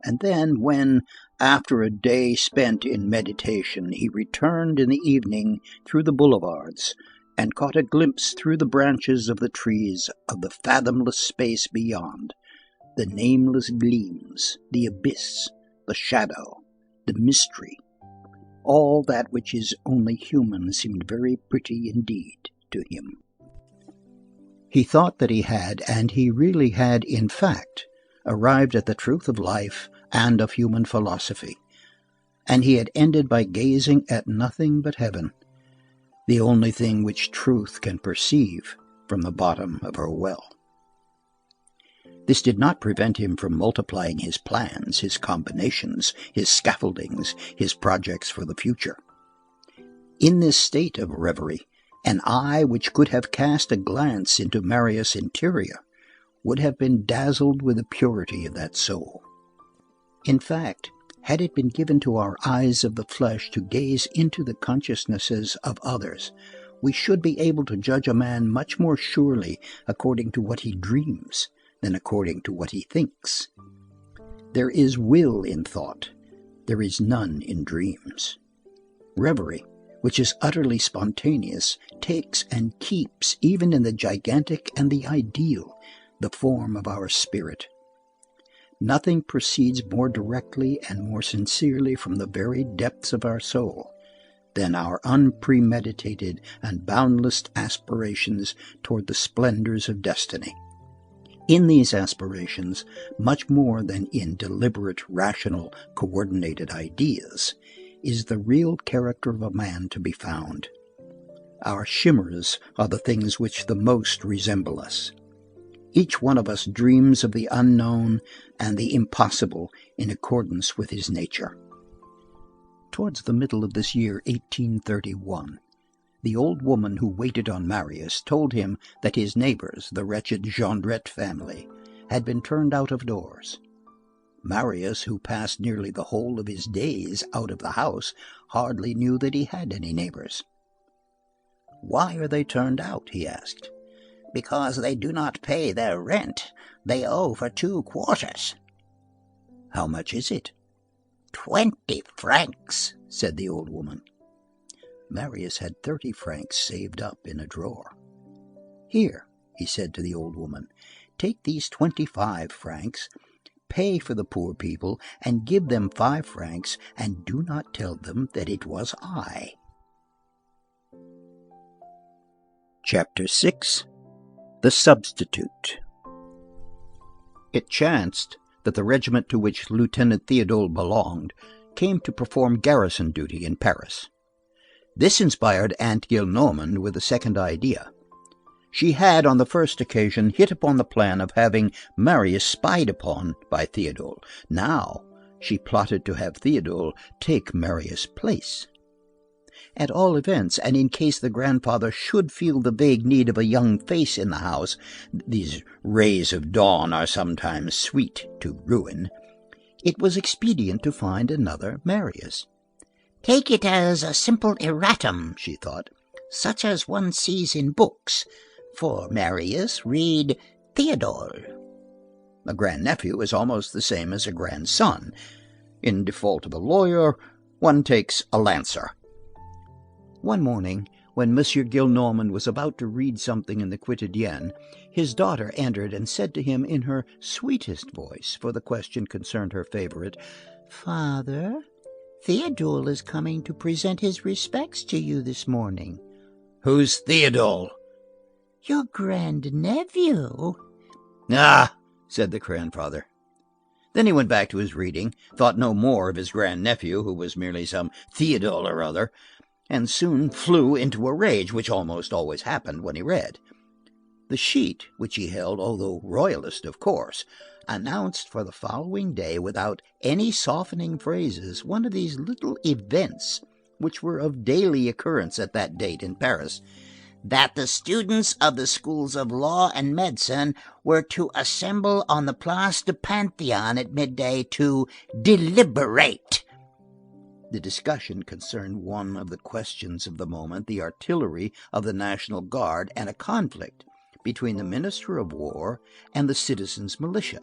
And then, when, after a day spent in meditation, he returned in the evening through the boulevards, and caught a glimpse through the branches of the trees of the fathomless space beyond, the nameless gleams, the abyss, the shadow, the mystery, all that which is only human seemed very pretty indeed to him. He thought that he had, and he really had in fact, arrived at the truth of life and of human philosophy, and he had ended by gazing at nothing but heaven, the only thing which truth can perceive from the bottom of her well. This did not prevent him from multiplying his plans, his combinations, his scaffoldings, his projects for the future. In this state of reverie, an eye which could have cast a glance into Marius' interior would have been dazzled with the purity of that soul. In fact, had it been given to our eyes of the flesh to gaze into the consciousnesses of others, we should be able to judge a man much more surely according to what he dreams than according to what he thinks. There is will in thought, there is none in dreams. Reverie, which is utterly spontaneous, takes and keeps, even in the gigantic and the ideal, the form of our spirit. Nothing proceeds more directly and more sincerely from the very depths of our soul than our unpremeditated and boundless aspirations toward the splendors of destiny. In these aspirations, much more than in deliberate, rational, coordinated ideas, is the real character of a man to be found. Our chimeras are the things which the most resemble us. Each one of us dreams of the unknown and the impossible in accordance with his nature. Towards the middle of this year 1831, the old woman who waited on Marius told him that his neighbors, the wretched Jondrette family, had been turned out of doors. Marius, who passed nearly the whole of his days out of the house, hardly knew that he had any neighbors. "Why are they turned out?" he asked. "Because they do not pay their rent. They owe for 2 quarters. "How much is it?" 20 francs, said the old woman. Marius had 30 francs saved up in a drawer. "Here," he said to the old woman, "take these 25 francs, pay for the poor people, and give them 5 francs, and do not tell them that it was I." Chapter 6. The Substitute. It chanced that the regiment to which Lieutenant Théodule belonged came to perform garrison duty in Paris. This inspired Aunt Gillenormand with a second idea. She had, on the first occasion, hit upon the plan of having Marius spied upon by Théodule. Now she plotted to have Théodule take Marius' place. At all events, and in case the grandfather should feel the vague need of a young face in the house, these rays of dawn are sometimes sweet to ruin, it was expedient to find another Marius. Take it as a simple erratum, she thought, such as one sees in books. For Marius, read Théodule. A grandnephew is almost the same as a grandson. In default of a lawyer, one takes a lancer. One morning, when Monsieur Gillenormand was about to read something in the Quotidienne, his daughter entered and said to him in her sweetest voice, for the question concerned her favorite, "Father, Théodule is coming to present his respects to you this morning." "Who's Théodule?" "Your grandnephew." "Ah," said the grandfather. Then he went back to his reading, thought no more of his grandnephew, who was merely some Théodule or other, and soon flew into a rage, which almost always happened when he read. The sheet which he held, although royalist of course, announced for the following day, without any softening phrases, one of these little events which were of daily occurrence at that date in Paris, that the students of the schools of law and medicine were to assemble on the Place du Panthéon at midday to deliberate. The discussion concerned one of the questions of the moment, the artillery of the National Guard, and a conflict between the Minister of War and the citizens' militia.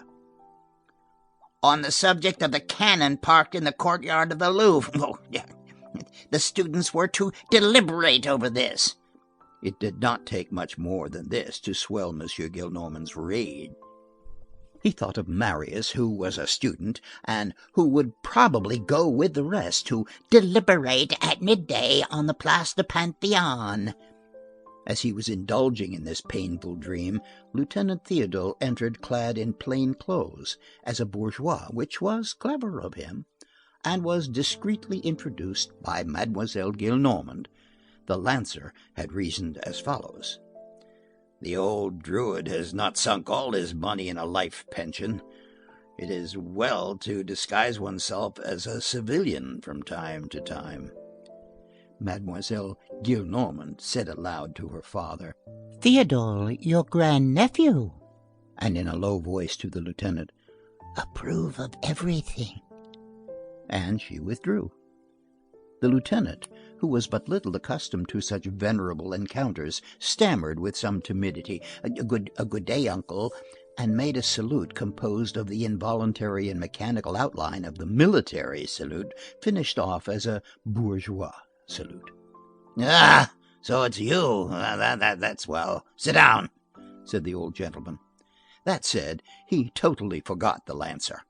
On the subject of the cannon parked in the courtyard of the Louvre, the students were to deliberate over this. It did not take much more than this to swell Monsieur Gillenormand's rage. He thought of Marius, who was a student, and who would probably go with the rest to deliberate at midday on the Place du Panthéon. As he was indulging in this painful dream, Lieutenant Théodule entered clad in plain clothes, as a bourgeois, which was clever of him, and was discreetly introduced by Mademoiselle Gillenormand. The lancer had reasoned as follows: "The old druid has not sunk all his money in a life pension. It is well to disguise oneself as a civilian from time to time." Mademoiselle Gillenormand said aloud to her father, "Théodule, your grandnephew," and in a low voice to the lieutenant, "approve of everything." And she withdrew. The lieutenant, who was but little accustomed to such venerable encounters, stammered with some timidity, a good day, uncle," and made a salute composed of the involuntary and mechanical outline of the military salute, finished off as a bourgeois salute. "Ah, so it's you. That's well. Sit down," said the old gentleman. That said, he totally forgot the lancer.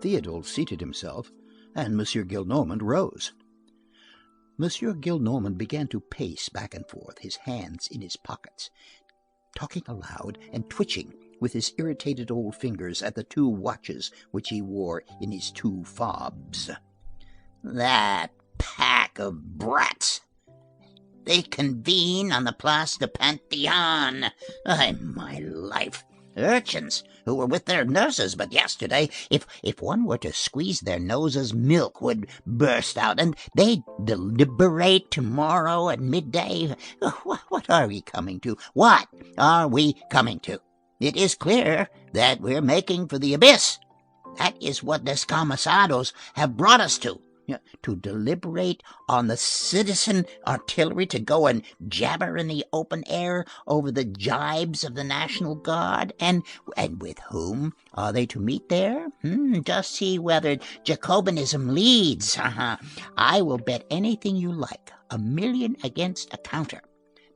Théodule seated himself, and Monsieur Gillenormand rose. Monsieur Gillenormand began to pace back and forth, his hands in his pockets, talking aloud and twitching with his irritated old fingers at the 2 watches which he wore in his 2 fobs. "That pack of brats! They convene on the Place du Panthéon. My life! Urchins who were with their nurses but yesterday. If one were to squeeze their noses, milk would burst out, and they deliberate tomorrow at midday. What are we coming to? What are we coming to? It is clear that we're making for the abyss. That is what descamisados have brought us to deliberate on the citizen artillery, to go and jabber in the open air over the jibes of the National Guard. And with whom are they to meet there? Just see whether Jacobinism leads. I will bet anything you like, 1,000,000 against a counter,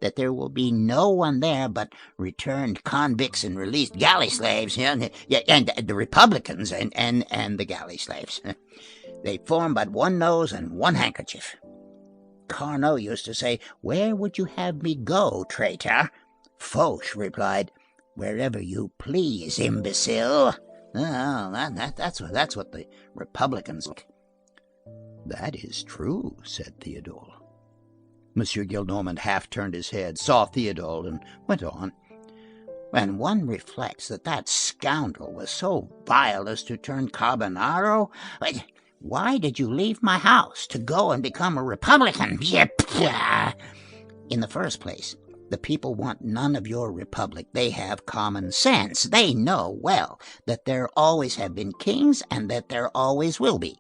that there will be no one there but returned convicts and released galley slaves, and the Republicans and the galley slaves. They form but one nose and one handkerchief. Carnot used to say, 'Where would you have me go, traitor?' Foch replied, "Wherever you please, imbecile." Oh, that's what the Republicans look. "That is true," said Théodule. Monsieur Gillenormand half turned his head, saw Théodule, and went on. "When one reflects that scoundrel was so vile as to turn Carbonaro, why did you leave my house to go and become a Republican? In the first place, the people want none of your republic. They have common sense. They know well that there always have been kings and that there always will be.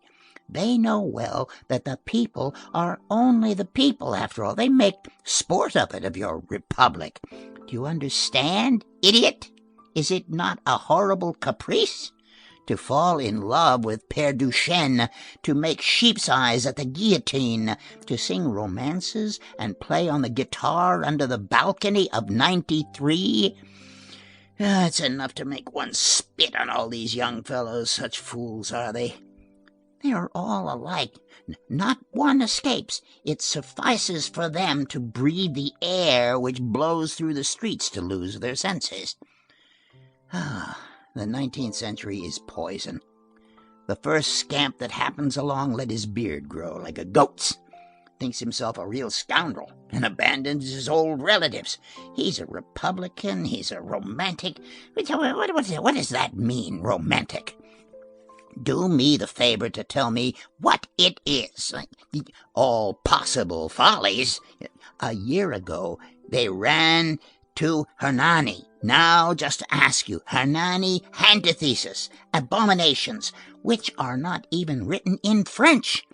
They know well that the people are only the people, after all. They make sport of it, of your republic. Do you understand, idiot? Is it not a horrible caprice? To fall in love with Père Duchesne, to make sheep's eyes at the guillotine, to sing romances and play on the guitar under the balcony of 93? It's enough to make one spit on all these young fellows. Such fools are they. They are all alike. Not one escapes. It suffices for them to breathe the air which blows through the streets to lose their senses. The 19th century is poison. The first scamp that happens along let his beard grow like a goat's. Thinks himself a real scoundrel and abandons his old relatives. He's a Republican, he's a romantic. What does that mean, romantic? Do me the favor to tell me what it is. All possible follies. A year ago, they ran to Hernani. Now, just to ask you, Hernani antithesis, abominations, which are not even written in French.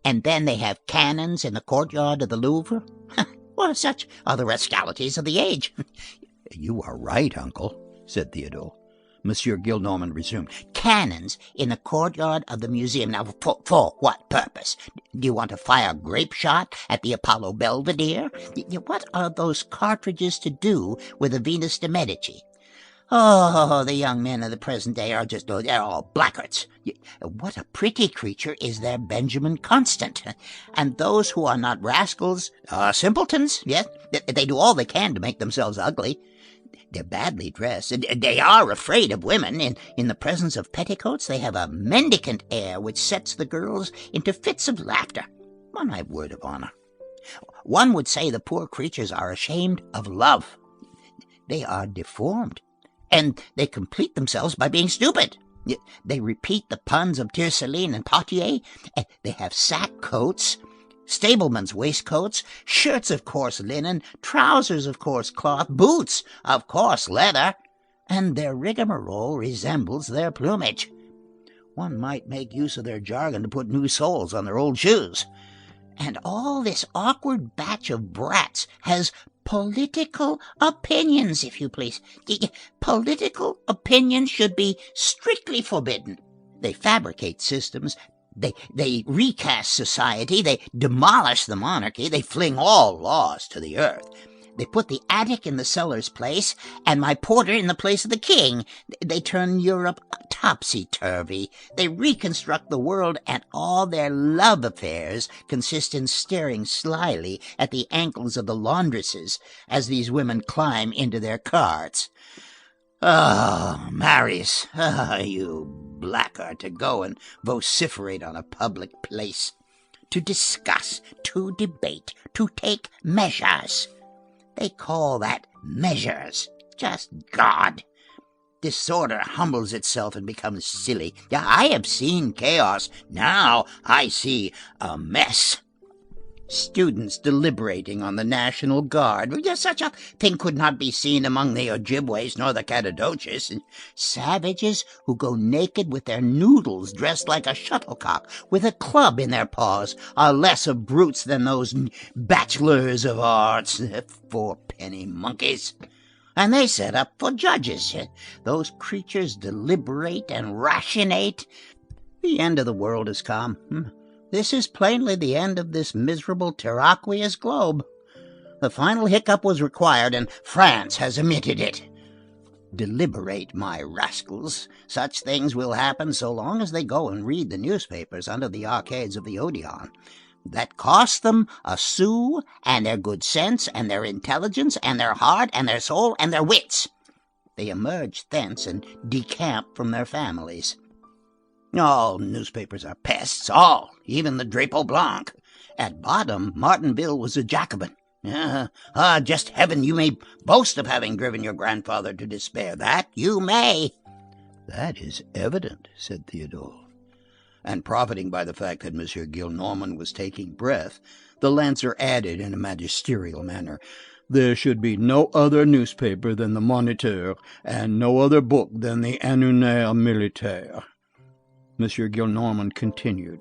And then they have cannons in the courtyard of the Louvre. Well, such are the rascalities of the age. "You are right, uncle," said Théodule. Monsieur Gillenormand resumed. Cannons in the courtyard of the museum. Now, for what purpose? Do you want to fire grape shot at the Apollo Belvedere? What are those cartridges to do with the Venus de Medici? Oh, the young men of the present day are they're all blackguards. What a pretty creature is their Benjamin Constant. And those who are not rascals are simpletons, yes? They do all they can to make themselves ugly. They're badly dressed. They are afraid of women. In the presence of petticoats, they have a mendicant air which sets the girls into fits of laughter. On my word of honor. One would say the poor creatures are ashamed of love. They are deformed, and they complete themselves by being stupid. They repeat the puns of Tiercelin and Potier. They have sack coats, stablemen's waistcoats, shirts of coarse linen, trousers of coarse cloth, boots of coarse leather, and their rigmarole resembles their plumage. One might make use of their jargon to put new soles on their old shoes. And all this awkward batch of brats has political opinions, if you please. Political opinions should be strictly forbidden. They fabricate systems. They recast society, they demolish the monarchy, they fling all laws to the earth. They put the attic in the cellar's place, and my porter in the place of the king. They turn Europe topsy-turvy. They reconstruct the world, and all their love affairs consist in staring slyly at the ankles of the laundresses as these women climb into their carts. Oh, Marius, you blackguard, to go and vociferate on a public place, to discuss, to debate, to take measures. They call that measures. Just God. Disorder humbles itself and becomes silly. Yeah, I have seen chaos. Now I see a mess. Students deliberating on the National Guard. Such a thing could not be seen among the Ojibways nor the Cappadocians. Savages who go naked with their noodles dressed like a shuttlecock, with a club in their paws, are less of brutes than those bachelors of arts. Four-penny monkeys. And they set up for judges. Those creatures deliberate and rationate. The end of the world has come. This is plainly the end of this miserable terraqueous globe. The final hiccup was required, and France has omitted it. Deliberate, my rascals. Such things will happen so long as they go and read the newspapers under the arcades of the Odeon. that cost them a sou, and their good sense, and their intelligence, and their heart, and their soul, and their wits. They emerged thence and decamped from their families. All newspapers are pests, all, even the Drapeau Blanc. At bottom, Martinville was a Jacobin. Just heaven, you may boast of having driven your grandfather to despair. That you may. That is evident, said Théodule. And profiting by the fact that M. Gillenormand was taking breath, the lancer added in a magisterial manner, there should be no other newspaper than the Moniteur, and no other book than the Annuaire Militaire. M. Gillenormand continued,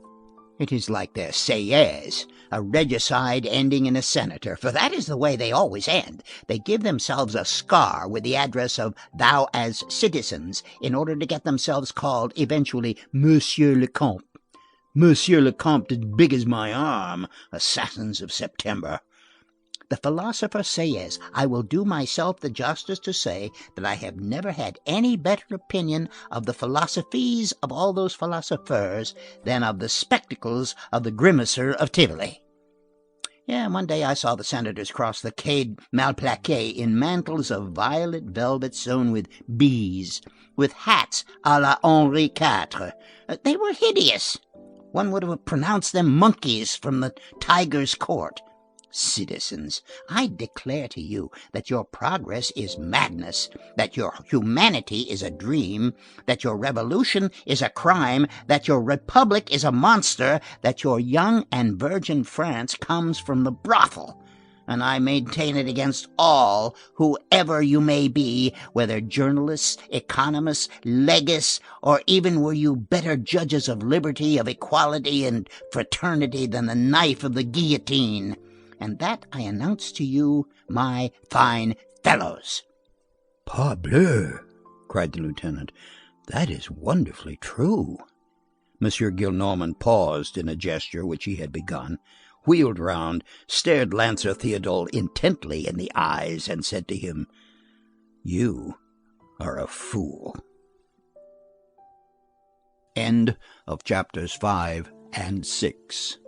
It is like their Sieyès, a regicide ending in a senator, for that is the way they always end. They give themselves a scar with the address of thou as citizens, in order to get themselves called eventually Monsieur le Comte. Monsieur le Comte as big as my arm, assassins of September. The philosopher Sieyès, I will do myself the justice to say that I have never had any better opinion of the philosophies of all those philosophers than of the spectacles of the grimacer of Tivoli. One day I saw the senators cross the Quai Malplaquet in mantles of violet velvet sewn with bees, with hats à la Henri IV. They were hideous. One would have pronounced them monkeys from the tiger's court. Citizens, I declare to you that your progress is madness, that your humanity is a dream, that your revolution is a crime, that your republic is a monster, that your young and virgin France comes from the brothel. And I maintain it against all, whoever you may be, whether journalists, economists, legists, or even were you better judges of liberty, of equality, and fraternity than the knife of the guillotine. And that I announce to you, my fine fellows. Parbleu, cried the lieutenant, that is wonderfully true. M. Gillenormand paused in a gesture which he had begun, wheeled round, stared Lancer Théodule intently in the eyes, and said to him, You are a fool. End of chapters 5 and 6.